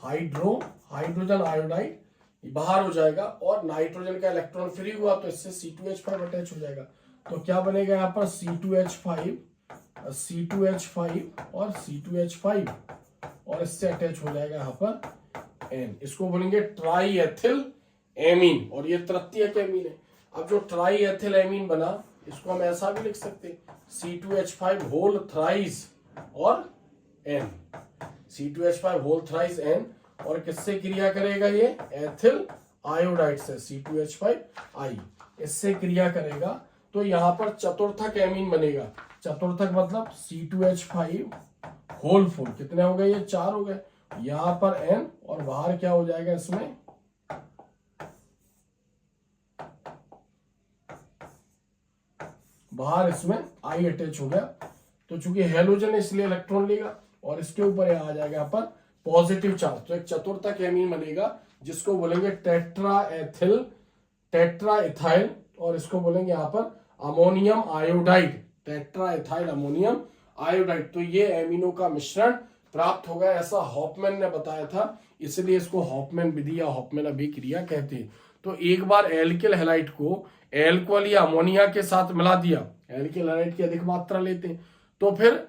हाइड्रोजन आयोडाइड बाहर हो जाएगा, और नाइट्रोजन का इलेक्ट्रॉन फ्री हुआ तो इससे C2H5 अटैच हो जाएगा। तो क्या बनेगा यहाँ पर C2H5 और C2H5 और इससे अटैच हो जाएगा यहाँ पर N, इसको बोलेंगे ट्राई एथिल एमीन, और ये तृतीयक एमीन है। अब जो ट्राई एथिल एमीन बना इसको हम ऐसा भी लिख सकते हैं C2H5 होल थ्राइस और N, C2H5 whole thrice N, और किससे क्रिया करेगा ये एथिल आयोडाइड से C2H5I, इससे क्रिया करेगा तो यहाँ पर चतुर्थक एमीन बनेगा। चतुर्थक मतलब C2H5 होल 4, कितने हो गए ये 4 हो गए, यहां पर N और बाहर क्या हो जाएगा इसमें बाहर इसमें I अटैच हो गया। तो चूंकि हेलोजन है इसलिए इलेक्ट्रॉन लेगा और इसके ऊपर आ जाएगा यहाँ पर पॉजिटिव चार्ज, तो एक चतुर्थक एमीन बनेगा जिसको बोलेंगे टेट्रा इथाइल, और इसको बोलेंगे यहाँ पर ammonium iodide, tetra ethyl ammonium iodide. तो ये एमिनो का मिश्रण प्राप्त होगा, ऐसा हॉफमैन ने बताया था, इसलिए इसको हॉफमैन विधि या हॉफमैन अभिक्रिया कहते हैं। तो एक बार एल्किल हैलाइड को एल्कोहल या अमोनिया के साथ मिला दिया, एल्किल हैलाइड की अधिक मात्रा लेते हैं, तो फिर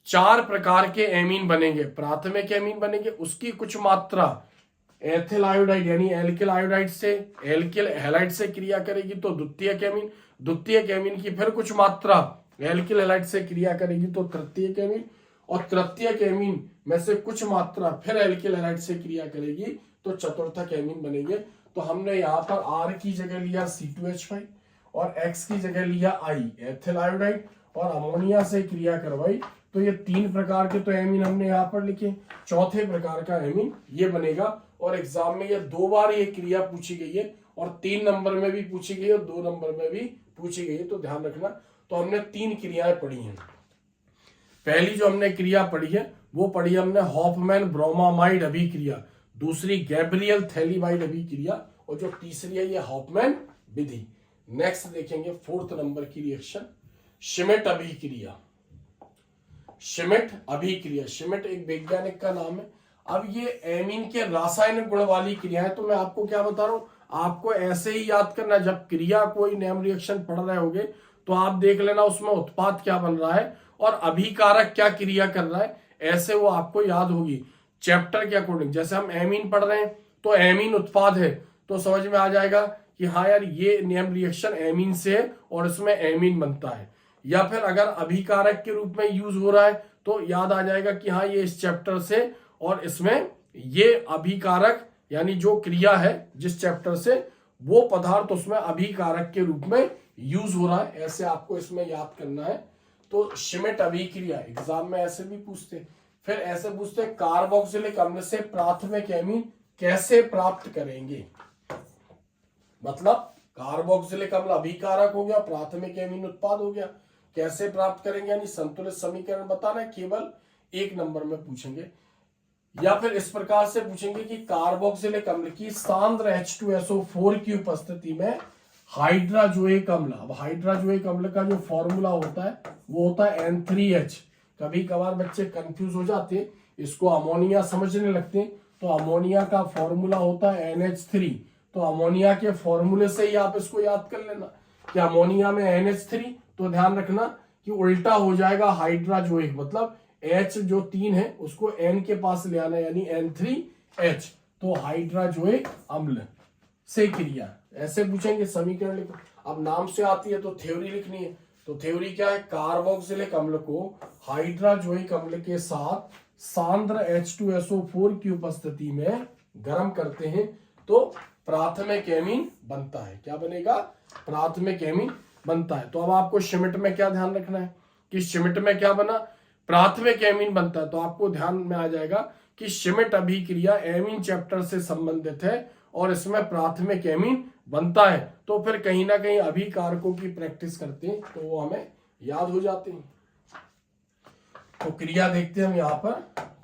4 प्रकार के एमीन बनेंगे, प्राथमिक एमीन बनेंगे, उसकी कुछ मात्रा एथिल आयोडाइड यानी एल्किल आयोडाइड से, एल्किल हैलाइड से क्रिया करेगी तो द्वितीयक एमीन, द्वितीयक एमीन की फिर कुछ मात्रा एल्किल हैलाइड से क्रिया करेगी तो तृतीयक एमीन, और तृतीयक एमीन में से कुछ मात्रा फिर एल्किल हैलाइड से क्रिया करेगी तो चतुर्थक एमीन बनेंगे। तो हमने यहाँ पर R की जगह लिया C2H5 और X की जगह लिया I एथिल आयोडाइड और अमोनिया से क्रिया करवाई, तो ये 3 प्रकार के तो एमीन हमने यहाँ पर लिखे। चौथे प्रकार का एमीन ये बनेगा, और एग्जाम में ये 2 बार ये क्रिया पूछी गई है, और 3 नंबर में भी पूछी गई है और 2 नंबर में भी पूछी गई है, तो ध्यान रखना। तो हमने 3 क्रियाएं पढ़ी हैं। पहली जो हमने क्रिया पढ़ी है वो पढ़ी हमने हॉफमैन ब्रोमामाइड अभिक्रिया, दूसरी गैब्रियल थैलीवाइड अभिक्रिया, और जो तीसरी है ये हॉफमैन विधि। नेक्स्ट देखेंगे 4th नंबर की रिएक्शन श्मिट अभिक्रिया। श्मिट अभिक्रिया, श्मिट एक वैज्ञानिक का नाम है। अब ये एमीन के रासायनिक गुण वाली क्रिया है, तो मैं आपको क्या बता रहा हूं, आपको ऐसे ही याद करना, जब क्रिया कोई नेम रिएक्शन पढ़ रहे होगे तो आप देख लेना उसमें उत्पाद क्या बन रहा है और अभिकारक क्या क्रिया कर रहा है, ऐसे वो आपको याद होगी चैप्टर के अकॉर्डिंग। जैसे हम एमीन पढ़ रहे हैं तो एमीन उत्पाद है, तो समझ में आ जाएगा कि हाँ यार ये नेम रिएक्शन एमीन से है और इसमें एमीन बनता है। या फिर अगर अभिकारक के रूप में यूज हो रहा है तो याद आ जाएगा कि हाँ ये इस चैप्टर से, और इसमें ये अभिकारक यानी जो क्रिया है जिस चैप्टर से, वो पदार्थ उसमें अभिकारक के रूप में यूज हो रहा है, ऐसे आपको इसमें याद करना है। तो श्मिट अभिक्रिया एग्जाम में ऐसे भी पूछते हैं। फिर ऐसे पूछते हैं कार्बोक्सिलिक अम्ल से प्राथमिक एमीन कैसे प्राप्त करेंगे, मतलब कार्बोक्सिलिक अम्ल अभिकारक हो गया, प्राथमिक एमीन उत्पाद हो गया, कैसे प्राप्त करेंगे, यानी संतुलित समीकरण बताना है, केवल 1 नंबर में पूछेंगे। या फिर इस प्रकार से पूछेंगे कि कार्बोक्सिलिक अम्ल की सांद्र H2SO4 की उपस्थिति में हाइड्राजोइक अम्ल, अब हाइड्राजोइक अम्ल का जो फॉर्मूला होता है वो होता है N3H। कभी कभार बच्चे कंफ्यूज हो जाते हैं, इसको अमोनिया समझने लगते हैं, तो अमोनिया का फॉर्मूला होता है NH3, तो अमोनिया के फॉर्मूले से ही आप इसको याद कर लेना कि अमोनिया में NH3, तो ध्यान रखना कि उल्टा हो जाएगा हाइड्राजोइक, मतलब H जो 3 है उसको N के पास ले आना, यानी N3H, तो हाइड्राजोइक अम्ल से क्रिया। ऐसे पूछेंगे समीकरण लिखो, अब नाम से आती है तो थ्योरी लिखनी है, तो थ्योरी क्या है, कार्बोक्सिलिक अम्ल को हाइड्राजोइक अम्ल के साथ सांद्र H2SO4 की उपस्थिति में गर्म करते हैं तो प्राथमिक एमीन बनता है। क्या बनेगा, प्राथमिक एमीन बनता है। तो अब आपको श्मिट में क्या ध्यान रखना है कि श्मिट में क्या बना, प्राथमिक एमीन बनता है, तो आपको ध्यान में आ जाएगा कि श्मिट अभिक्रिया एमीन चैप्टर से संबंधित है और इसमें प्राथमिक एमीन बनता है, तो फिर कहीं ना कहीं अभिकारकों की प्रैक्टिस करते हैं तो वो हमें याद हो जाते हैं। तो क्रिया देखते हैं हम यहाँ पर,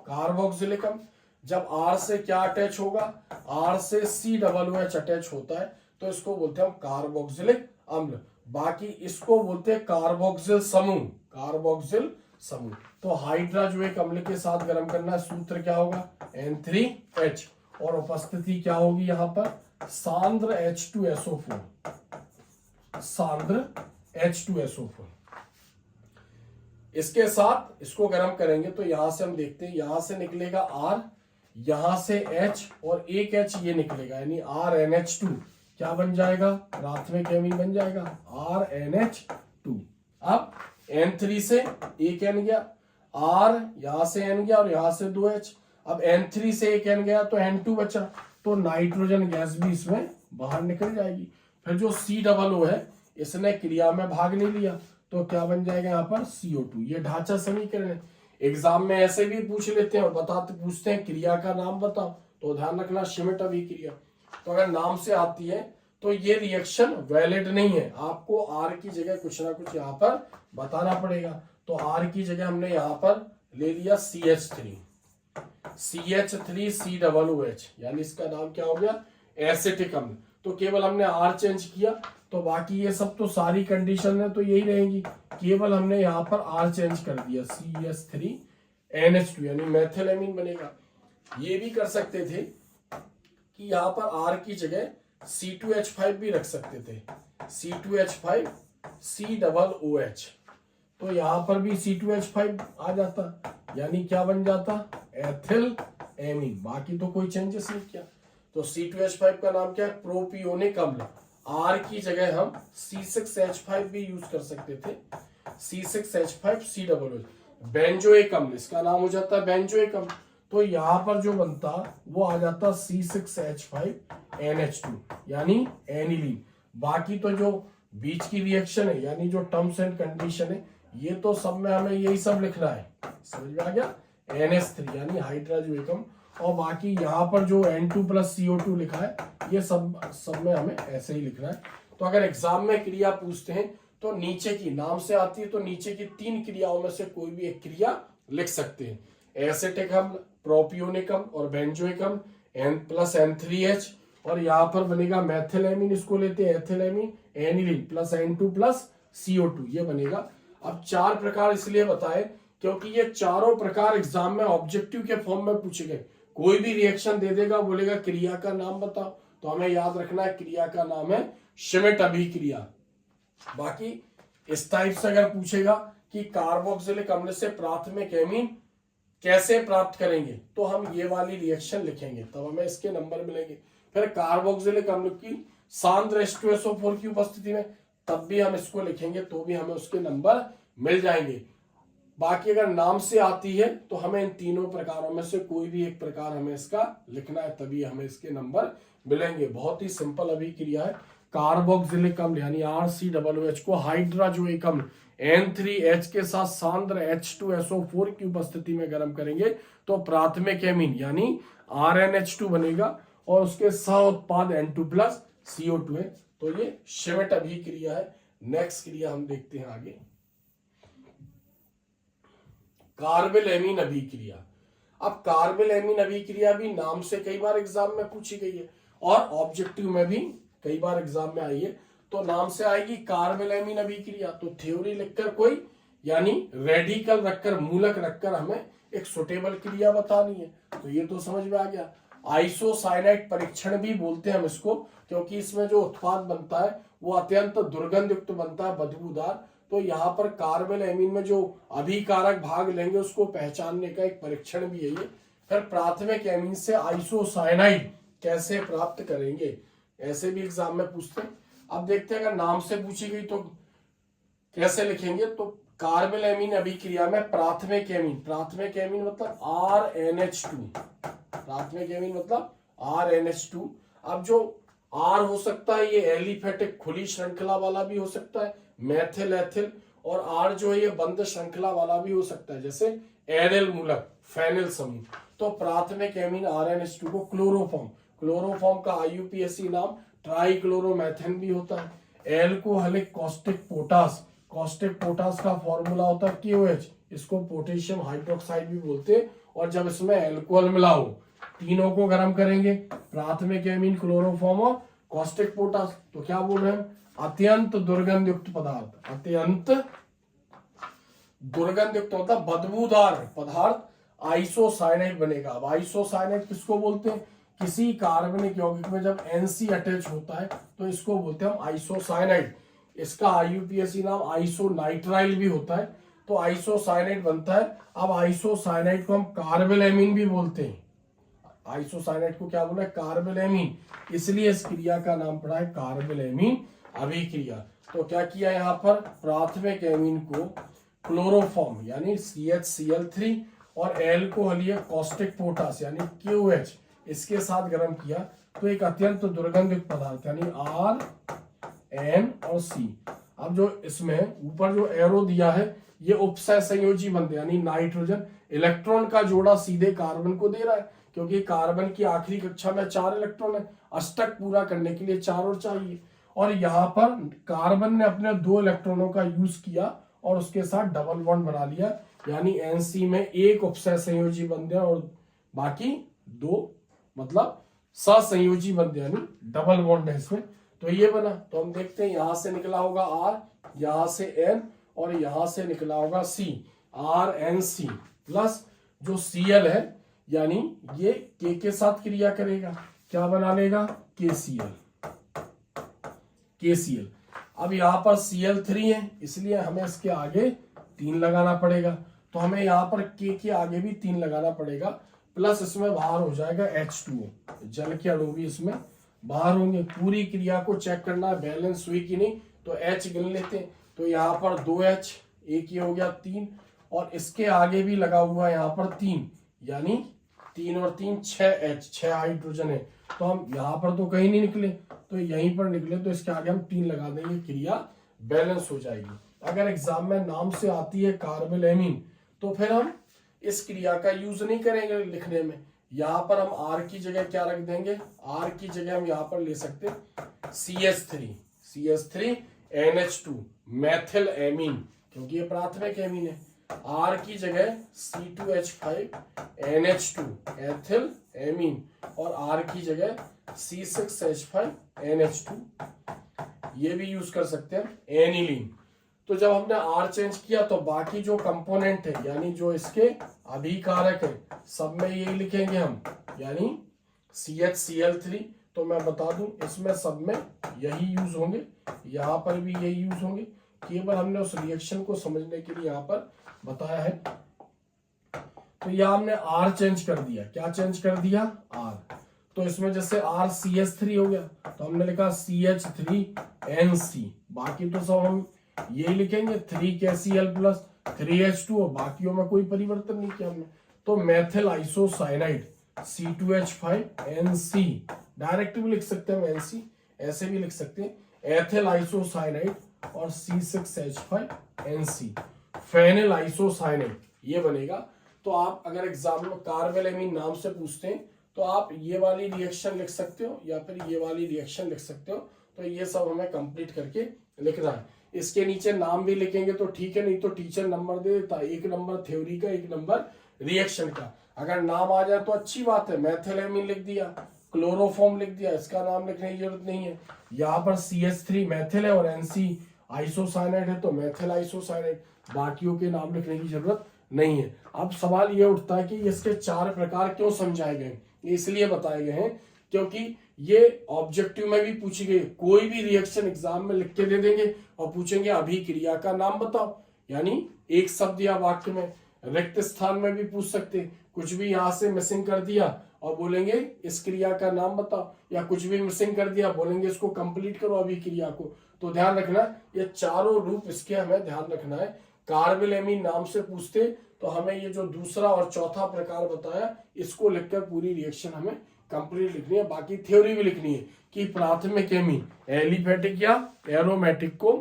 कार्बोक्सिलिक अम्ल जब R से क्या अटैच होगा, R से COOH अटैच होता है, तो इसको बोलते हैं हम कार्बोक्सिलिक अम्ल। बाकी इसको बोलते हैं कार्बोक्सिल समूह, कार्बोक्सिल समूह। तो हाइड्राजोइक अम्ल के साथ गर्म करना, सूत्र क्या होगा N3H, और उपस्थिति क्या होगी यहाँ पर सांद्र H2SO4, सांद्र H2SO4। इसके साथ इसको गर्म करेंगे तो यहां से हम देखते हैं, यहां से निकलेगा R, यहां से H और एक H ये निकलेगा, यानी RNH2 क्या बन जाएगा, प्राथमिक एमीन बन जाएगा RNH2। अब N3 से एक N गया, R यहां से N गया और यहां से 2H, अब N3 से एक N गया तो N2 बचा, तो नाइट्रोजन गैस भी इसमें बाहर निकल जाएगी। फिर जो COO है इसने क्रिया में भाग नहीं लिया, तो क्या बन जाएगा यहाँ पर CO2। ये ढांचा समीकरण है, एग्जाम में ऐसे भी पूछ लेते हैं और पूछते हैं क्रिया का नाम बताओ, तो ध्यान रखना श्मिट अभिक्रिया। तो अगर नाम से आती है तो ये रिएक्शन वैलिड नहीं है, आपको R की जगह कुछ ना कुछ यहाँ पर बताना पड़ेगा। तो R की जगह हमने यहाँ पर ले लिया CH3, CH3COOH, यानी इसका नाम क्या हो गया एसिटिक अम्ल। तो केवल हमने R चेंज किया, तो बाकी ये सब तो सारी कंडीशन है तो यही रहेंगी, केवल हमने यहाँ पर R चेंज कर दिया, CH3NH2 यानी मेथिलेमीन बनेगा। ये भी कर सकते थे कि यहाँ पर R की जगह C2H5 भी रख सकते थे, C2H5COOH, तो तो यहां पर भी C2H5 आ जाता, यानी क्या बन जाता, एथिल एमीन। बाकी तो कोई चेंजेस नहीं किया। तो C2H5 का नाम क्या है, प्रोपियोनिक अम्ल। R की जगह हम C6H5 भी यूज कर सकते थे, C6H5COOH। बेंजोइक अम्ल, इसका नाम हो जाता है बेंजोइक अम्ल। तो यहां पर जो बनता वो आ जाता C6H5NH2 यानी एनिलीन। बाकी तो जो बीच की रिएक्शन है यानी जो टर्म्स एंड कंडीशन है, ये तो सब में हमें यही सब लिखना है। समझ में आ गया, NH3 यानी हाइड्रोजोइक अम्ल। और बाकी यहाँ पर जो N2+CO2 लिखा है, ये सब में हमें ऐसे ही लिखना है। तो अगर एग्जाम में क्रिया पूछते हैं तो नीचे की नाम से आती है, तो नीचे की 3 क्रियाओं में से कोई भी एक क्रिया लिख सकते हैं। एसिटिक अम्ल, प्रोपियोनिक अम्ल और बेंजोइक अम्ल, N+N3H। और यहाँ पर बनेगा मेथिलेमीन, इसको लेते हैं एथिलेमीन, एनिलीन प्लस N2+CO2, ये बनेगा। अब 4 प्रकार इसलिए बताए क्योंकि ये चारों प्रकार एग्जाम में ऑब्जेक्टिव के फॉर्म में पूछे गए। कोई भी रिएक्शन दे देगा, बोलेगा क्रिया का नाम बताओ, तो हमें याद रखना है क्रिया का नाम है श्मिट अभिक्रिया। बाकी इस टाइप से अगर पूछेगा कि कार्बोक्सिलिक अम्ल से प्राथमिक एमीन कैसे प्राप्त करेंगे, तो हम ये वाली रिएक्शन लिखेंगे, तब हमें इसके नंबर मिलेंगे। फिर कार्बोक्सिलिक अम्ल की सांद्र H2SO4 की उपस्थिति में, तब भी हम इसको लिखेंगे, तो भी हमें उसके नंबर मिल जाएंगे। बाकी अगर नाम से आती है तो हमें इन तीनों प्रकारों में से कोई भी एक प्रकार हमें इसका लिखना है, तभी हमें इसके नंबर मिलेंगे। बहुत ही सिंपल अभिक्रिया है। कार्बोक्सिलिक अम्ल यानी RCOOH को हाइड्रोजोइक अम्ल N3H के साथ सांद्र H2SO4 की उपस्थिति में गर्म करेंगे तो प्राथमिक एमीन यानी RNH2 बनेगा और उसके सह उत्पाद N2+CO2 है। तो ये श्मिट अभिक्रिया है। नेक्स्ट क्रिया हम देखते हैं आगे, कार्बिल एमीन अभिक्रिया। अब कार्बिल एमीन अभिक्रिया भी नाम से कई बार एग्जाम में पूछी गई है और ऑब्जेक्टिव में भी कई बार एग्जाम में आई है। तो नाम से आएगी कार्बिल एमीन अभिक्रिया, तो थ्योरी लिखकर कोई यानी रेडिकल रखकर, मूलक रखकर हमें एक सुटेबल क्रिया बतानी है। तो ये तो समझ में आ गया। आइसोसाइनाइड परीक्षण भी बोलते हैं हम इसको, क्योंकि इसमें जो उत्पाद बनता है वो अत्यंत दुर्गंध युक्त बनता है, बदबूदार। तो यहाँ पर कार्बिल एमीन में जो अभिकारक भाग लेंगे उसको पहचानने का एक परीक्षण भी है ये। फिर प्राथमिक एमीन से आइसोसाइनाइड कैसे प्राप्त करेंगे, ऐसे भी एग्जाम में पूछते हैं। अब देखते हैं अगर नाम से पूछी गई तो कैसे लिखेंगे। तो कार्बिल एमीन अभिक्रिया में प्राथमिक एमीन मतलब RNH2, प्राथमिक एमीन मतलब RNH2। अब जो R हो सकता है ये एलिफेटिक खुली श्रृंखला वाला भी हो सकता है, मेथिल एथिल, और R जो है ये बंद श्रृंखला वाला भी हो सकता है, जैसे एरिल मूलक फेनिल समूह। तो प्राथमिक एमीन RNH2 को क्लोरोफॉर्म का IUPAC नाम ट्राइक्लोरोमेथेन भी होता है। एल्कोहलिक कॉस्टिक पोटास का फॉर्मूला होता है KOH, इसको पोटेशियम हाइड्रोक्साइड भी बोलते हैं। और जब इसमें एल्कोहल मिला हो, तीनों को गर्म करेंगे, प्राथमिक एमीन, क्लोरोफॉर्म और कॉस्टिक पोटास, तो क्या बोल रहे हैं, अत्यंत दुर्गंध युक्त पदार्थ, अत्यंत दुर्गंध युक्त होता बदबूदार पदार्थ आइसोसाइनाइड बनेगा। अब आइसोसाइनाइड किसको बोलते हैं, किसी कार्बनिक यौगिक में जब NC अटैच होता है तो इसको बोलते हैं हम आइसोसाइनाइड। इसका IUPAC नाम आइसोनाइट्राइल भी होता है। तो आइसोसाइनाइड बनता है। अब आइसोसाइनाइड को हम कार्बिल एमीन भी बोलते हैं। आइसोसाइनाइड को क्या बोला है, कार्बिल एमीन, इसलिए इस क्रिया का नाम पड़ा है कार्बिल एमीन अभिक्रिया। तो क्या किया यहाँ पर, प्राथमिक एमीन को क्लोरोफॉर्म यानी CHCl3 और एल्कोहलीय कॉस्टिक पोटास यानी KOH इसके साथ गर्म किया, तो एक अत्यंत दुर्गंधित पदार्थ यानी R, N और C। अब जो इसमें ऊपर जो एरो दिया है ये उपसह संयोजी बनते यानी नाइट्रोजन इलेक्ट्रॉन का जोड़ा सीधे कार्बन को दे रहा है, क्योंकि कार्बन की आखिरी कक्षा में 4 इलेक्ट्रॉन है, अष्टक पूरा करने के लिए 4 और चाहिए। और यहाँ पर कार्बन ने अपने 2 इलेक्ट्रॉनों का यूज किया और उसके साथ डबल बॉन्ड बना लिया, यानी NC में एक उपसह संयोजी बन गया और बाकी 2 मतलब सहसंयोजी बन गया, यानी डबल बॉन्ड है इसमें। तो ये बना। तो हम देखते हैं यहां से निकला होगा R, यहां से N और यहां से निकला होगा C, RNC प्लस जो Cl है यानी ये K के साथ क्रिया करेगा, क्या बना लेगा, KCl। अब यहां पर Cl3 है इसलिए हमें इसके आगे 3 लगाना पड़ेगा, तो हमें यहाँ पर के आगे भी 3 लगाना पड़ेगा, प्लस इसमें बाहर हो जाएगा H2O, जल के अणु भी इसमें बाहर होंगे। पूरी क्रिया को चेक करना है बैलेंस हुई कि नहीं, तो H गिन लेते हैं। तो यहाँ पर 2H, एक ये हो गया 3, और इसके आगे भी लगा हुआ है यहाँ पर 3, यानी 3 और 3 6H, 6 हाइड्रोजन है। तो हम यहाँ पर तो कहीं नहीं निकले, तो यहीं पर निकले, तो इसके आगे हम 3 लगा देंगे, क्रिया बैलेंस हो जाएगी। अगर एग्जाम में नाम से आती है कार्बोलेमीन, तो फिर हम इस क्रिया का यूज नहीं करेंगे लिखने में। यहाँ पर हम R की जगह क्या रख देंगे, R की जगह हम यहाँ पर ले सकते हैं CH3 NH2 मैथिल एमीन, क्योंकि ये प्राथमिक एमीन है। R की जगह C2H5 NH2 एथिल एमीन, और R की जगह C6H5 NH2, ये भी यूज कर सकते हैं एनिलीन। तो जब हमने R चेंज किया तो बाकी जो कंपोनेंट है, यानी जो इसके अभिकारक है, सब में यही लिखेंगे हम, यानी CHCl3। तो मैं बता दूं इसमें सब में यही यूज होंगे, यहाँ पर भी यही यूज होंगे, केवल हमने उस रिएक्शन को समझने के लिए यहाँ पर बताया है। तो यहाँ हमने R चेंज कर दिया, क्या चेंज कर दिया, R। तो इसमें जैसे RCH3 हो गया, तो हमने लिखा CH3NC, बाकी तो सब हम ये लिखेंगे 3KCl प्लस 3H2O, बाकियों में कोई परिवर्तन नहीं किया हमने। तो मेथिल आइसोसाइनाइड C2H5NC, डायरेक्ट भी लिख सकते हैं NC, ऐसे भी लिख सकते हैं एथिल आइसोसाइनाइड, और C6H5NC फेनिल आइसोसाइनाइड, ये बनेगा। तो आप अगर एग्जाम में कार्बोलेमीन नाम से पूछते हैं, तो आप ये वाली रिएक्शन लिख सकते हो या फिर ये वाली रिएक्शन लिख सकते हो। तो ये सब हमें कंप्लीट करके लिखना है। इसके नीचे नाम भी लिखेंगे तो ठीक है, नहीं तो टीचर नंबर दे देता है, 1 नंबर थ्योरी का, 1 नंबर रिएक्शन का। अगर नाम आ जाए तो अच्छी बात है, मैथिलेमीन लिख दिया, क्लोरोफॉर्म लिख दिया, इसका नाम लिखने की जरूरत नहीं है। यहाँ पर CH3 मैथिल है और NC आइसोसाइनाइड है, तो मैथिल आइसोसाइनाइड, बाकियों के नाम लिखने की जरूरत नहीं है। अब सवाल ये उठता है कि इसके 4 प्रकार क्यों समझाए गए, इसलिए बताए गए हैं क्योंकि ये ऑब्जेक्टिव में भी पूछी गई। कोई भी रिएक्शन एग्जाम में लिख के दे देंगे और पूछेंगे अभिक्रिया का नाम बताओ, यानी एक शब्द या वाक्य में। रिक्त स्थान में भी पूछ सकते, कुछ भी यहां से मिसिंग कर दिया और बोलेंगे इस क्रिया का नाम बताओ, या कुछ भी मिसिंग कर दिया बोलेंगे इसको कंप्लीट करो अभिक्रिया को। तो ध्यान रखना, ये चारों रूप इसके हमें ध्यान रखना है। कार्बोलेमीन नाम से पूछते तो हमें ये जो दूसरा और चौथा प्रकार बताया, इसको लिखकर पूरी रिएक्शन हमें कंप्लीट लिखनी है। बाकी थ्योरी भी लिखनी है कि प्राथमिक एमीन एलिफेटिक या एरोमेटिक को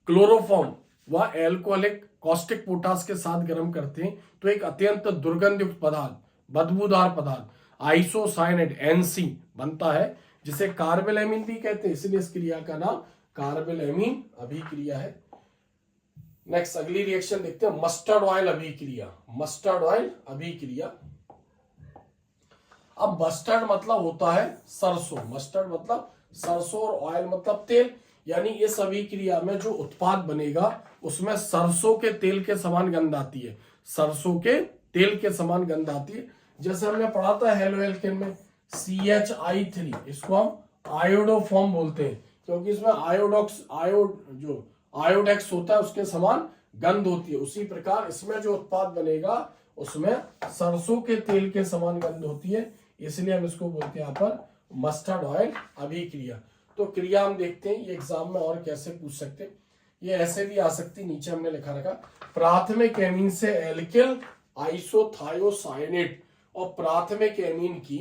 क्लोरोफॉर्म व एल्कोहलिक कॉस्टिक पोटास के साथ गर्म करते हैं तो एक अत्यंत दुर्गंधयुक्त पदार्थ, बदबूदार पदार्थ आइसोसाइनेट NC बनता है, जिसे कार्बोलेमीन भी कहते हैं। इसलिए इस क्रिया का नाम कार्बोलेमीन अभिक्रिया है। नेक्स्ट अगली रिएक्शन देखते हैं, मस्टर्ड ऑयल अभिक्रिया। मस्टर्ड ऑयल अभिक्रिया। अब मस्टर्ड मतलब होता है सरसों, मस्टर्ड मतलब सरसों, और ऑयल मतलब तेल, यानी इस अभिक्रिया में जो उत्पाद बनेगा उसमें सरसों के तेल के समान गंध आती है, सरसों के तेल के समान गंध आती है। जैसे हमने पढ़ा था हेलो एल्केन में CHI3, इसको हम आयोडोफॉर्म बोलते हैं क्योंकि इसमें आयोडेक्स होता है, उसके समान गंध होती है। उसी प्रकार इसमें जो उत्पाद बनेगा उसमें सरसों के तेल के समान गंध होती है, इसलिए हम इसको बोलते हैं यहाँ पर मस्टर्ड ऑयल अभिक्रिया। तो क्रिया हम देखते हैं ये एग्जाम में और कैसे पूछ सकते हैं। ये ऐसे भी आ सकती, नीचे हमने लिखा रखा प्राथमिक एमीन से एल्किल आइसोथायोसाइनेट और प्राथमिक एमीन की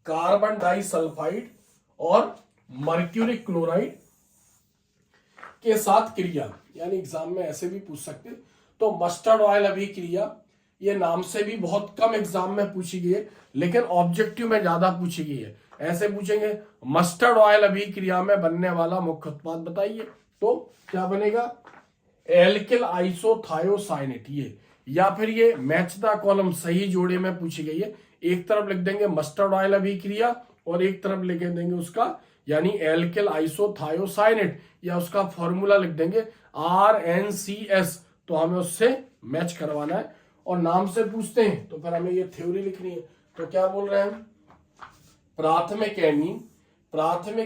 कार्बन डाइसल्फाइड और मर्क्यूरिक क्लोराइड के साथ क्रिया, यानी एग्जाम में ऐसे भी पूछ सकते। तो मस्टर्ड ऑयल अभिक्रिया ये नाम से भी बहुत कम एग्जाम में पूछी गई है, लेकिन ऑब्जेक्टिव में ज्यादा पूछी गई है। ऐसे पूछेंगे मस्टर्ड ऑयल अभिक्रिया में बनने वाला मुख्य उत्पाद बताइए, तो क्या बनेगा, एल्किल आइसोथायोसाइनेट, ये, या फिर ये मैच द कॉलम सही जोड़े में पूछी गई है। एक तरफ लिख देंगे मस्टर्ड ऑयल अभिक्रिया और एक तरफ लिख देंगे उसका, यानी एल्किल आइसोथायोसाइनेट, या उसका फॉर्मूला लिख देंगे RNCS, तो हमें उससे मैच करवाना है। और नाम से पूछते हैं तो फिर हमें ये थ्योरी लिखनी है। तो क्या बोल रहे हैं, प्राथमिक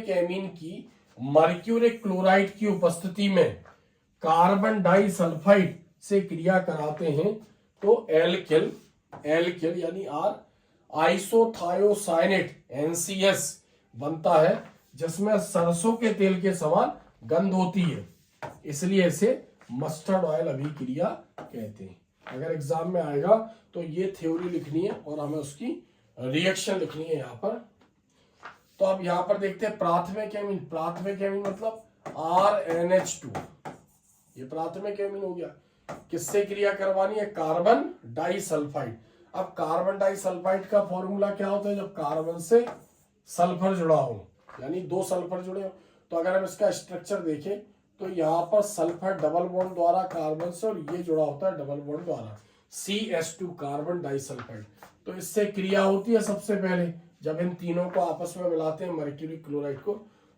एमीन की मर्क्यूरिक क्लोराइड की उपस्थिति में कार्बन डाई सल्फाइड से क्रिया कराते हैं तो एल्किल यानी आर आइसोथायोसाइनेट NCS बनता है, जिसमें सरसों के तेल के समान गंध होती है, इसलिए इसे मस्टर्ड ऑयल अभिक्रिया कहते हैं। अगर एग्जाम में आएगा तो ये थ्योरी लिखनी है और हमें उसकी रिएक्शन लिखनी है यहाँ पर। तो अब यहाँ पर देखते हैं प्राथमिक एमीन मतलब RNH2, ये प्राथमिक एमीन हो गया। किससे क्रिया करवानी है? Carbon disulphide. अब कार्बन डाइसल्फाइड का फॉर्मूला क्या होता है? जब कार्बन से सल्फर जुड़ा हो, यानी दो सल्फर जुड़े हो। तो अगर हम इसका स्ट्रक्चर देखें तो यहाँ पर सल्फर डबल बॉन्ड द्वारा कार्बन से, और ये जुड़ा होता है डबल बॉन्ड द्वारा CH2 कार्बन डाइसल्फाइड। तो इससे क्रिया होती है सबसे पहले जब इन तीनों को आपस में मिलाते हैं मर्क्यूरी क्लोराइड को,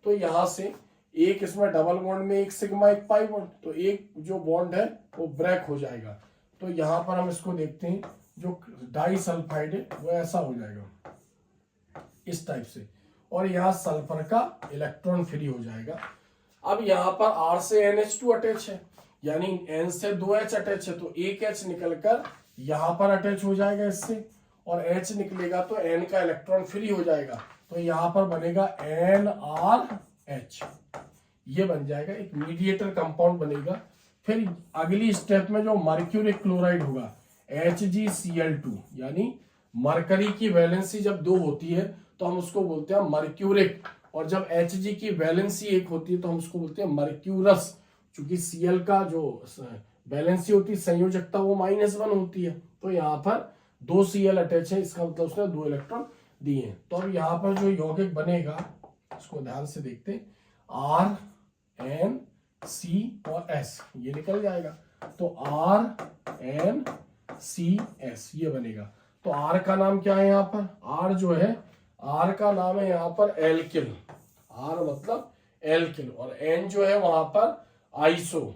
तो यहाँ से एक इसमें डबल बॉन्ड में एक सिग्मा एक पाई बॉन्ड, तो एक जो बॉन्ड है वो ब्रेक हो जाएगा। तो यहाँ पर हम इसको देखते हैं, जो डाइसल्फाइड है वो ऐसा हो जाएगा इस टाइप से, और यहाँ सल्फर का इलेक्ट्रॉन फ्री हो जाएगा। अब यहाँ पर R से NH2 अटैच है, यानी N से 2H अटैच है, तो एक H निकलकर यहाँ पर अटैच हो जाएगा इससे, और H निकलेगा तो N का इलेक्ट्रॉन फ्री हो जाएगा, तो यहाँ पर बनेगा NRH, ये बन जाएगा, एक मीडिएटर कंपाउंड बनेगा। फिर अगली स्टेप में जो मर्क्यूरी क्लोराइड होगा HgCl2, यानी मरकरी की वैलेंसी जब 2 होती है तो हम उसको बोलते हैं मर्क्यूरिक, और जब Hg की वैलेंसी 1 होती है तो हम उसको बोलते हैं मर्क्यूरस। चूंकि Cl का जो वैलेंसी होती है, संयोजकता, वो -1 होती है, तो यहाँ पर 2 Cl अटैच है, इसका मतलब उसने 2 इलेक्ट्रॉन दिए हैं। तो अब यहाँ पर जो यौगिक बनेगा उसको ध्यान से देखते हैं, R N C और S, ये निकल जाएगा, तो R N C S ये बनेगा। तो R का नाम क्या है यहाँ पर? R जो है, R का नाम है यहाँ पर एल्किल, R मतलब एल्किल, और N जो है वहां पर आइसो,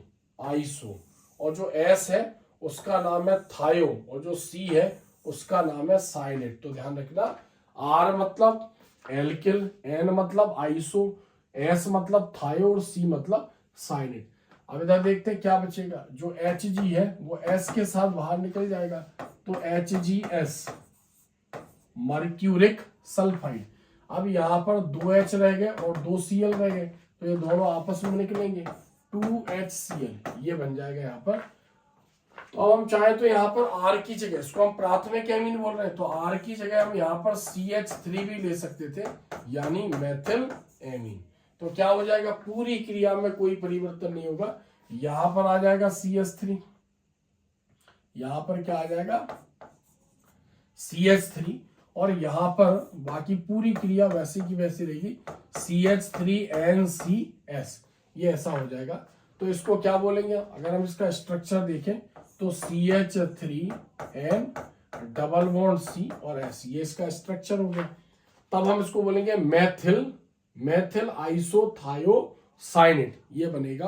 और जो S है उसका नाम है थायो, और जो C है उसका नाम है साइनेट। तो ध्यान रखना, R मतलब एल्किल, N मतलब आइसो, S मतलब थायो और C मतलब साइनेट। अब इधर देखते हैं क्या बचेगा, जो Hg है वो S के साथ बाहर निकल जाएगा, तो HgS मर्क्यूरिक सल्फाइड। अब यहाँ पर 2H रह गए और 2 Cl रह गए, तो ये दोनों आपस में निकलेंगे, 2HCl, ये बन जाएगा यहाँ पर। तो हम चाहे तो यहाँ पर R की जगह, इसको हम प्राथमिक एमीन बोल रहे हैं, तो R की जगह हम यहाँ पर CH3 भी ले सकते थे, यानी मेथिल एमीन। तो क्या हो जाएगा, पूरी क्रिया में कोई परिवर्तन नहीं होगा। यहां पर आ जाएगा CH3, यहां पर क्या आ जाएगा CH3, और यहां पर बाकी पूरी क्रिया वैसी की वैसी रहेगी, CH3NCS, ये ऐसा हो जाएगा। तो इसको क्या बोलेंगे, अगर हम इसका स्ट्रक्चर देखें तो CH3N डबल बॉन्ड C और S, ये इसका स्ट्रक्चर हो गया। तब हम इसको बोलेंगे मेथिल आइसोथायोसाइनेट, ये बनेगा।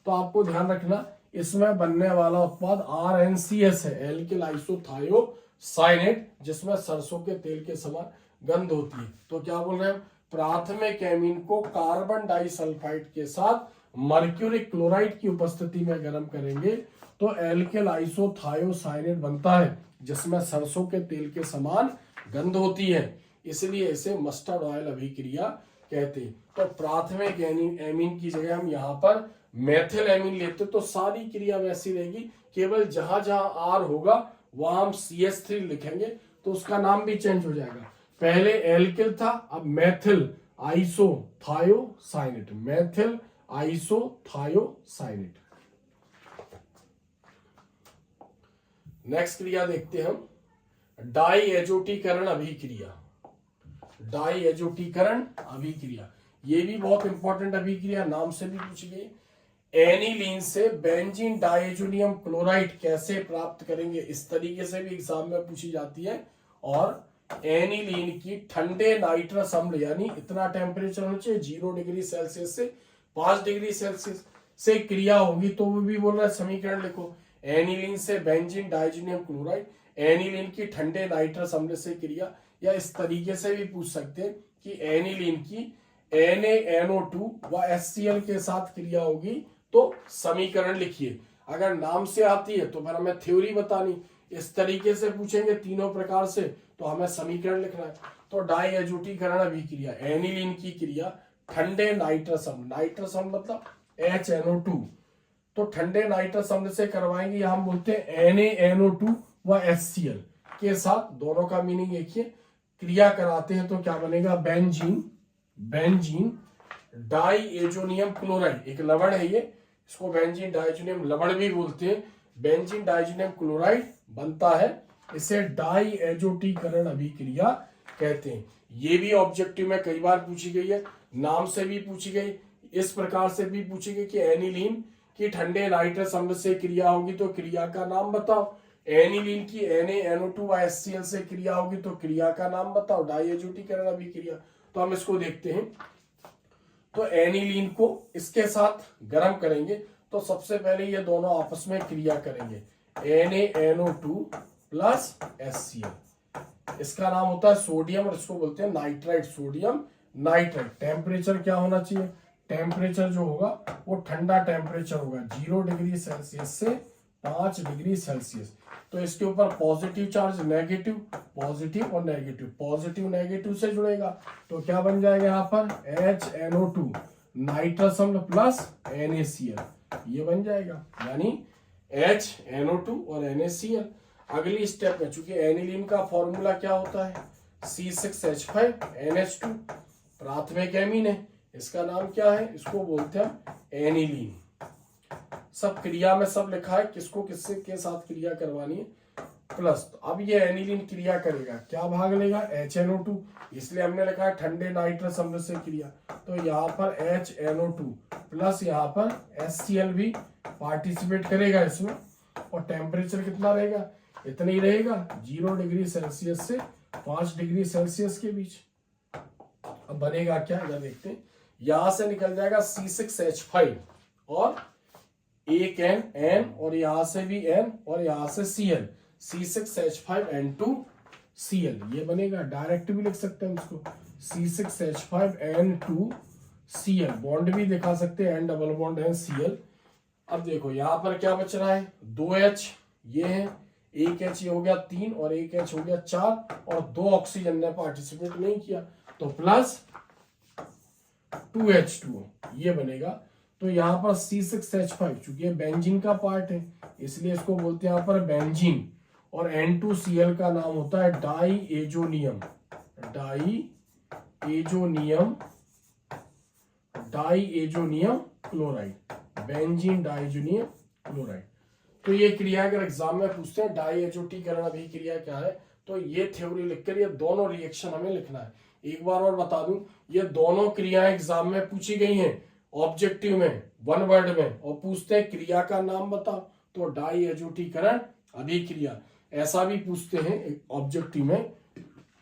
तो आपको ध्यान रखना, इसमें बनने वाला उत्पाद RNCS है, एल्किल आइसोथायोसाइनेट, जिसमें सरसों के तेल के समान गंध होती है। तो क्या बोल रहे हैं, प्राथमिक एमीन को कार्बन डाइसल्फाइड के साथ मर्क्यूरी क्लोराइड की उपस्थिति में गर्म करेंगे तो एल्किल आइसोथायोसाइनेट बनता है, जिसमें सरसों के तेल के समान गंध होती है, इसलिए इसे मस्टर्ड ऑयल अभिक्रिया कहते हैं। तो प्राथमिक एमीन की जगह हम यहाँ पर मेथिल एमीन लेते तो सारी क्रिया वैसी रहेगी, केवल जहां जहां R होगा वहां हम CH3 लिखेंगे, तो उसका नाम भी चेंज हो जाएगा। पहले एल्किल था, अब methyl isothiocyanate, methyl isothiocyanate. Next क्रिया देखते हैं हम, डाईएजोटीकरण अभिक्रिया। डाईएजोटीकरण अभिक्रिया, ये भी बहुत इंपॉर्टेंट अभिक्रिया, नाम से भी पूछ गई। एनिलीन से बेंजीन डाइएजोनियम क्लोराइड कैसे प्राप्त करेंगे, इस तरीके से भी एग्जाम में पूछी जाती है। और एनिलीन की ठंडे नाइट्रस अम्ल, यानी इतना टेम्परेचर होना चाहिए 0 डिग्री सेल्सियस से 5 डिग्री सेल्सियस से क्रिया होगी, तो वो भी बोल रहा है समीकरण लिखो, एनिलीन से बेंजीन डाइएजोनियम क्लोराइड, एनिलीन की ठंडे नाइट्रस अम्ल से क्रिया। या इस तरीके से भी पूछ सकते हैं कि एनिलीन की NaNO2 व HCl के साथ क्रिया होगी तो समीकरण लिखिए। अगर नाम से आती है तो फिर हमें थ्योरी बतानी, इस तरीके से पूछेंगे तीनों प्रकार से तो हमें समीकरण लिखना है। तो डाई एजोटीकरण अभिक्रिया, एनिलीन की क्रिया ठंडे नाइट्रस अम्ल, नाइट्रस अम्ल मतलब HNO2, तो ठंडे नाइट्रस अम्ल से करवाएंगे, हम बोलते हैं NaNO2 व HCl के साथ, दोनों का मीनिंग एक ही, क्रिया कराते हैं तो क्या बनेगा, बेंजीन डाई एजोनियम क्लोराइड, एक लवण है ये, इसको बेंजीन डाइजोनियम लवण भी बोलते हैं। बेंजीन डाइजोनियम क्लोराइड बनता है, इसे डाई एजोटीकरण अभिक्रिया कहते हैं। ये भी ऑब्जेक्टिव में कई बार पूछी गई है, नाम से भी पूछी गई, इस प्रकार से भी पूछी गई कि एनिलीन की ठंडे नाइट्रस अम्ल से क्रिया होगी तो क्रिया का नाम बताओ, एनिलीन की NaNO2 व HCl से क्रिया होगी तो क्रिया का नाम बताओ, डाई एजोटीकरण अभिक्रिया। तो हम इसको देखते हैं। तो एनिलीन को इसके साथ गर्म करेंगे तो सबसे पहले ये दोनों आपस में क्रिया करेंगे, NaNO2 प्लस HCl, इसका नाम होता है सोडियम और इसको बोलते हैं नाइट्राइट, सोडियम नाइट्राइट। टेम्परेचर क्या होना चाहिए, टेम्परेचर जो होगा वो ठंडा टेम्परेचर होगा, 0 डिग्री सेल्सियस से 5 डिग्री सेल्सियस। तो इसके ऊपर पॉजिटिव चार्ज, नेगेटिव, पॉजिटिव और नेगेटिव, पॉजिटिव नेगेटिव से जुड़ेगा तो क्या बन जाएगा यहाँ पर HNO2 नाइट्रस अम्ल प्लस NaCl, ये बन जाएगा, यानी HNO2 और NaCl। अगली स्टेप में, चूंकि एनिलीन का फॉर्मूला क्या होता है, C6H5NH2, प्राथमिक एमीन है, इसका नाम क्या है, इसको बोलते हैं एनिलीन। सब क्रिया में सब लिखा है, किसको किससे के साथ क्रिया करवानी है, प्लस। तो अब ये एनिलीन क्रिया करेगा, क्या भाग लेगा, HNO2, इसलिए हमने लिखा है ठंडे नाइट्रस अम्ल से क्रिया, तो यहाँ पर HNO2 प्लस यहाँ पर HCl भी पार्टिसिपेट करेगा इसमें, और टेम्परेचर कितना रहेगा, इतना ही रहेगा, 0 डिग्री सेल्सियस से 5 डिग्री सेल्सियस के बीच। अब बनेगा क्या, इधर देखते हैं, यहां से निकल जाएगा C6H5 और एक N और यहां से भी N और यहां से Cl, C6H5N2Cl, ये बनेगा। डायरेक्ट भी लिख सकते हैं इसको, C6H5N2Cl, बॉन्ड भी दिखा सकते हैं, N डबल बॉन्ड है Cl। अब देखो यहां पर क्या बच रहा है, 2H ये है, एक H ये हो गया 3 और एक H हो गया 4 और 2 ऑक्सीजन ने पार्टिसिपेट नहीं किया, तो प्लस 2H2O ये बनेगा। तो यहाँ पर C6H5, चूंकि ये बेंजीन का पार्ट है इसलिए इसको बोलते हैं यहाँ पर बेंजीन, और N2Cl का नाम होता है diazonium chloride, benzene diazonium chloride. तो ये क्रिया अगर एग्जाम में पूछते हैं डाई एजोटीकरण अभिक्रिया क्या है, तो ये थ्योरी लिखकर ये दोनों रिएक्शन हमें लिखना है। एक बार और बता दूं, ये दोनों क्रियाएं एग्जाम में पूछी गई हैं ऑब्जेक्टिव में, 1 वर्ड में, और पूछते हैं क्रिया का नाम बताओ, तो डाई एजोटीकरण अभिक्रिया। ऐसा भी पूछते हैं ऑब्जेक्टिव में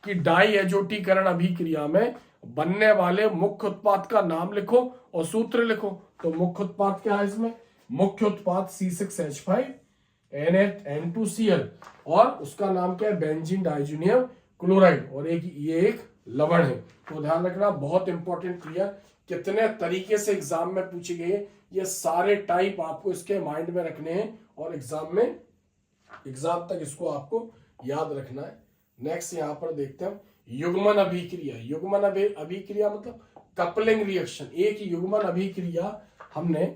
कि डाई एजोटीकरण अभिक्रिया में बनने वाले मुख्य उत्पाद का नाम लिखो और सूत्र लिखो। तो मुख्य उत्पाद क्या है इसमें, मुख्य उत्पाद C6H5N2Cl और उसका नाम क्या है, बेंजीन डाइजोनियम क्लोराइड, और ये एक लवण है। तो ध्यान रखना, बहुत इंपॉर्टेंट क्रिया, कितने तरीके से एग्जाम में पूछी गई है, ये सारे टाइप आपको इसके माइंड में रखने हैं और एग्जाम तक इसको आपको याद रखना है। नेक्स्ट यहाँ पर देखते हैं युग्मन अभिक्रिया। युग्मन अभिक्रिया मतलब कपलिंग रिएक्शन। एक युग्मन अभिक्रिया हमने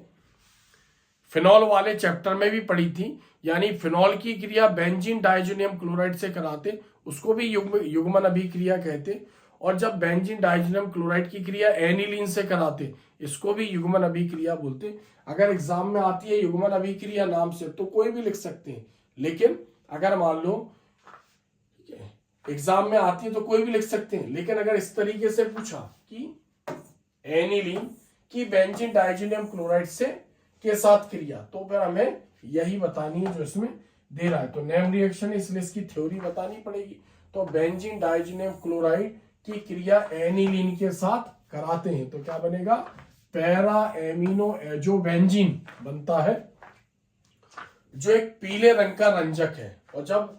फिनॉल वाले चैप्टर में भी पढ़ी थी, यानी फिनॉल की क्रिया बेंजीन डाइजोनियम क्लोराइड से कराते उसको भी युग्मन अभिक्रिया कहते, और जब बेंजीन डाइजोनियम क्लोराइड की क्रिया एनिलीन से कराते इसको भी युग्मन अभिक्रिया बोलते। अगर एग्जाम में आती है युग्मन अभिक्रिया नाम से तो कोई भी लिख सकते हैं, लेकिन अगर मान लो एग्जाम में आती है तो कोई भी लिख सकते हैं, लेकिन अगर इस तरीके से पूछा कि एनिलीन की बेंजीन डाइजोनियम क्लोराइड से के साथ क्रिया, तो फिर हमें यही बतानी है जो इसमें दे रहा है। तो नेम रिएक्शन, इसलिए इसकी थ्योरी बतानी पड़ेगी। तो बेंजीन डाइजोनियम क्लोराइड की क्रिया एनिलीन के साथ कराते हैं तो क्या बनेगा, पैरा एमिनो एजोबेंजीन बनता है, जो एक पीले रंग का रंजक है। और जब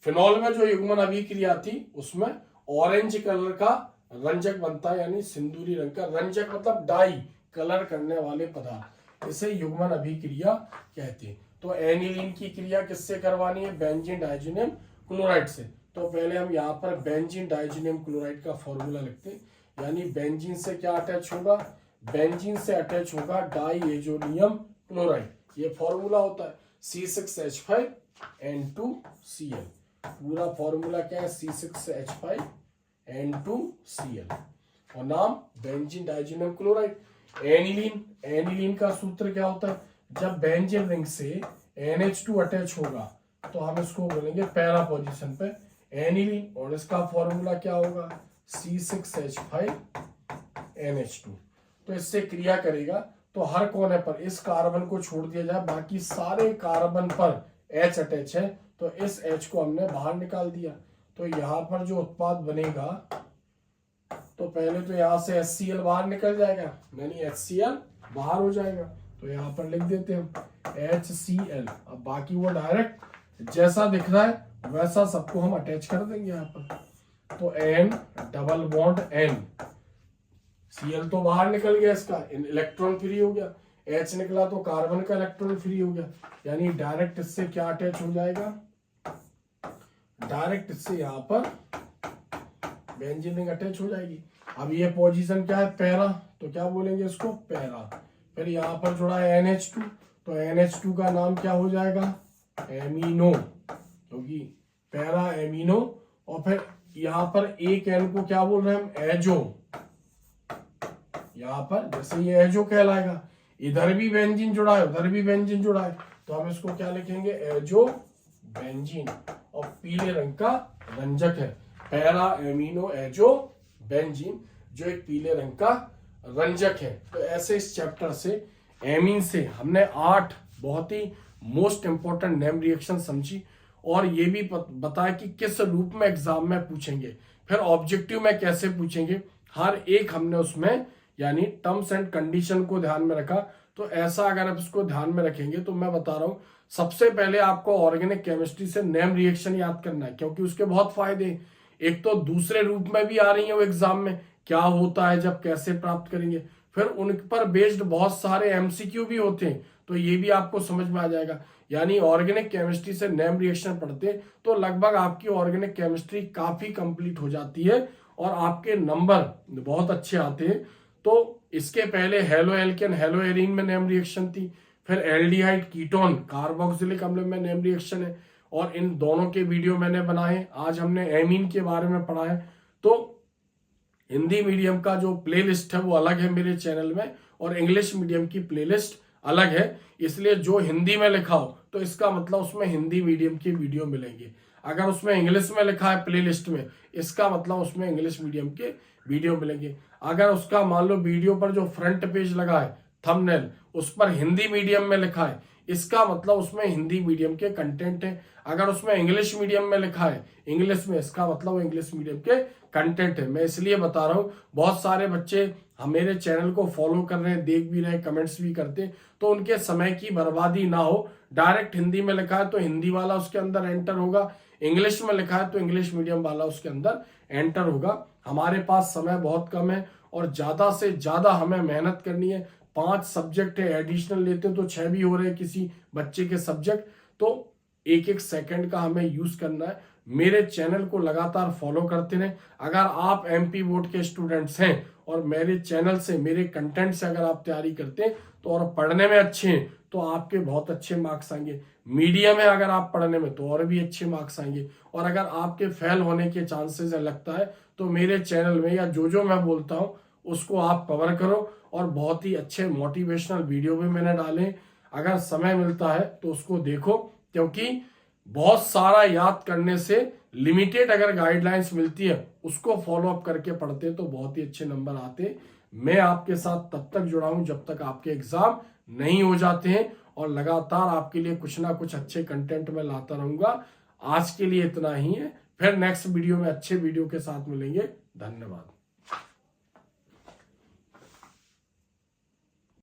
फिनॉल में जो युग्मन अभिक्रिया थी उसमें ऑरेंज कलर का रंजक बनता है, यानी सिंदूरी रंग का रंजक मतलब डाई, कलर करने वाले पदार्थ। इसे युग्मन अभिक्रिया कहते हैं। तो एनिलीन की क्रिया किससे करवानी है? बेंजीन डाइज़ोनियम क्लोराइड से। तो पहले हम यहाँ पर बेंजीन डाइज़ोनियम क्लोराइड का फॉर्मूला लिखते हैं, यानी बेंजीन से क्या अटैच होगा? बेंजीन से अटैच होगा डाइएजोनियम क्लोराइड। ये फॉर्मूला होता है C6H5N2Cl। पूरा फॉर्मूला क्या है? C6H5N2Cl और नाम बेंजीन डाइज़ोनियम क्लोराइड। एनिलीन, एनिलीन का सूत्र क्या होता है? जब बेंजीन रिंग से NH2 अटैच होगा तो हम इसको बोलेंगे पैरा पोजीशन पे एनिलीन, और इसका फॉर्मूला क्या होगा? C6H5NH2। तो इससे क्रिया करेगा तो हर कोने पर इस कार्बन को छोड़ दिया जाए, बाकी सारे कार्बन पर H अटैच है, तो इस H को हमने बाहर निकाल दिया। तो यहाँ पर जो उत्पाद बनेगा, तो पहले तो यहाँ से HCl बाहर निकल जाएगा, यानी HCl बाहर हो जाएगा। तो यहाँ पर लिख देते हैं HCl। अब बाकी वो डायरेक्ट जैसा दिख रहा है वैसा सबको हम अटैच कर देंगे यहाँ पर। तो N double bond N, Cl तो बाहर निकल गया, इसका इलेक्ट्रॉन फ्री हो गया, H निकला तो कार्बन का इलेक्ट्रॉन फ्री हो गया, यानी डायरेक्ट इससे क्या अटैच हो जाएगा? डायरेक्ट इससे यहाँ पर बेंजीन रिंग अटैच हो जाएगी। अब ये पोजीशन क्या है? पैरा, तो क्या बोलेंगे इसको? पैरा। फिर यहाँ पर जुड़ा है NH2, तो NH2 का नाम क्या हो जाएगा? एमिनो, क्योंकि पैरा एमिनो। और फिर यहाँ पर एक N को क्या बोल रहे हैं हम? एजो। यहाँ पर जैसे ये एजो कहलाएगा, इधर भी बेंजीन जुड़ा है उधर भी बेंजीन जुड़ा है, तो हम इसको क्या लिखेंगे? Azo benzene. और पीले रंग का रंजक है पैरा एमिनो एजो बेंजीन, जो एक पीले रंग का रंजक है। तो ऐसे इस चैप्टर से एमीन से हमने 8 बहुत ही मोस्ट इंपोर्टेंट नेम रिएक्शन समझी, और ये भी बताया कि किस रूप में एग्जाम में पूछेंगे, फिर ऑब्जेक्टिव में कैसे पूछेंगे, हर एक हमने उसमें यानी टर्म्स एंड कंडीशन को ध्यान में रखा। तो ऐसा अगर आप इसको ध्यान में रखेंगे तो मैं बता रहा हूं, सबसे पहले आपको ऑर्गेनिक केमिस्ट्री से नेम रिएक्शन याद करना है, क्योंकि उसके बहुत फायदे हैं। एक तो दूसरे रूप में भी आ रही है वो एग्जाम में, क्या होता है जब, कैसे प्राप्त करेंगे, फिर उन पर बेस्ड बहुत सारे एमसीक्यू भी होते हैं, तो ये भी आपको समझ में आ जाएगा। यानी ऑर्गेनिक केमिस्ट्री से नेम रिएक्शन पढ़ते तो लगभग आपकी ऑर्गेनिक केमिस्ट्री काफी कंप्लीट हो जाती है और आपके नंबर बहुत अच्छे आते हैं। तो इसके पहले हेलो एल्केन हेलो एरीन में नेम रिएक्शन थी, फिर एल्डिहाइड कीटोन कार्बोक्सिलिक अम्ल में नेम रिएक्शन है, और इन दोनों के वीडियो मैंने बनाए। आज हमने एमीन के बारे में पढ़ा है। तो हिंदी मीडियम का जो प्लेलिस्ट है वो अलग है मेरे चैनल में, और इंग्लिश मीडियम की प्लेलिस्ट अलग है। इसलिए जो हिंदी में लिखा हो तो इसका मतलब उसमें हिंदी मीडियम की वीडियो मिलेंगे, अगर उसमें इंग्लिश में लिखा है प्लेलिस्ट में, इसका मतलब उसमें इंग्लिश मीडियम के वीडियो मिलेंगे। अगर उसका मान लो वीडियो पर जो फ्रंट पेज लगा है थंबनेल, उस पर हिंदी मीडियम में लिखा है, इसका मतलब उसमें हिंदी मीडियम के कंटेंट है। अगर उसमें इंग्लिश मीडियम में लिखा है इंग्लिश में, इसका मतलब वो इंग्लिश मीडियम के कंटेंट है। मैं इसलिए बता रहा हूँ, बहुत सारे बच्चे हम मेरे चैनल को फॉलो कर रहे हैं, देख भी रहे हैं, कमेंट्स भी करते हैं, तो उनके समय की बर्बादी ना हो। डायरेक्ट हिंदी में लिखा है तो हिंदी वाला उसके अंदर एंटर होगा, इंग्लिश में लिखा है तो इंग्लिश मीडियम वाला उसके अंदर एंटर होगा। हमारे पास समय बहुत कम है और ज्यादा से ज्यादा हमें मेहनत करनी है। 5 सब्जेक्ट है, एडिशनल लेते हैं तो 6 भी हो रहे हैं किसी बच्चे के सब्जेक्ट, तो एक एक सेकंड का हमें यूज करना है। मेरे चैनल को लगातार फॉलो करते रहें। अगर आप एमपी बोर्ड के स्टूडेंट्स हैं और मेरे चैनल से, मेरे कंटेंट से अगर आप तैयारी करते हैं तो और पढ़ने में अच्छे हैं तो आपके बहुत अच्छे मार्क्स आएंगे। मीडियम है अगर आप पढ़ने में तो और भी अच्छे मार्क्स आएंगे, और अगर आपके फेल होने के चांसेस लगता है तो मेरे चैनल में या जो मैं बोलता हूँ उसको आप कवर करो। और बहुत ही अच्छे मोटिवेशनल वीडियो भी मैंने डाले, अगर समय मिलता है तो उसको देखो, क्योंकि बहुत सारा याद करने से लिमिटेड अगर गाइडलाइंस मिलती है उसको फॉलो अप करके पढ़ते तो बहुत ही अच्छे नंबर आते। मैं आपके साथ तब तक जुड़ा हूं जब तक आपके एग्जाम नहीं हो जाते हैं, और लगातार आपके लिए कुछ ना कुछ अच्छे कंटेंट में लाता रहूंगा। आज के लिए इतना ही है, फिर नेक्स्ट वीडियो में अच्छे वीडियो के साथ मिलेंगे। धन्यवाद।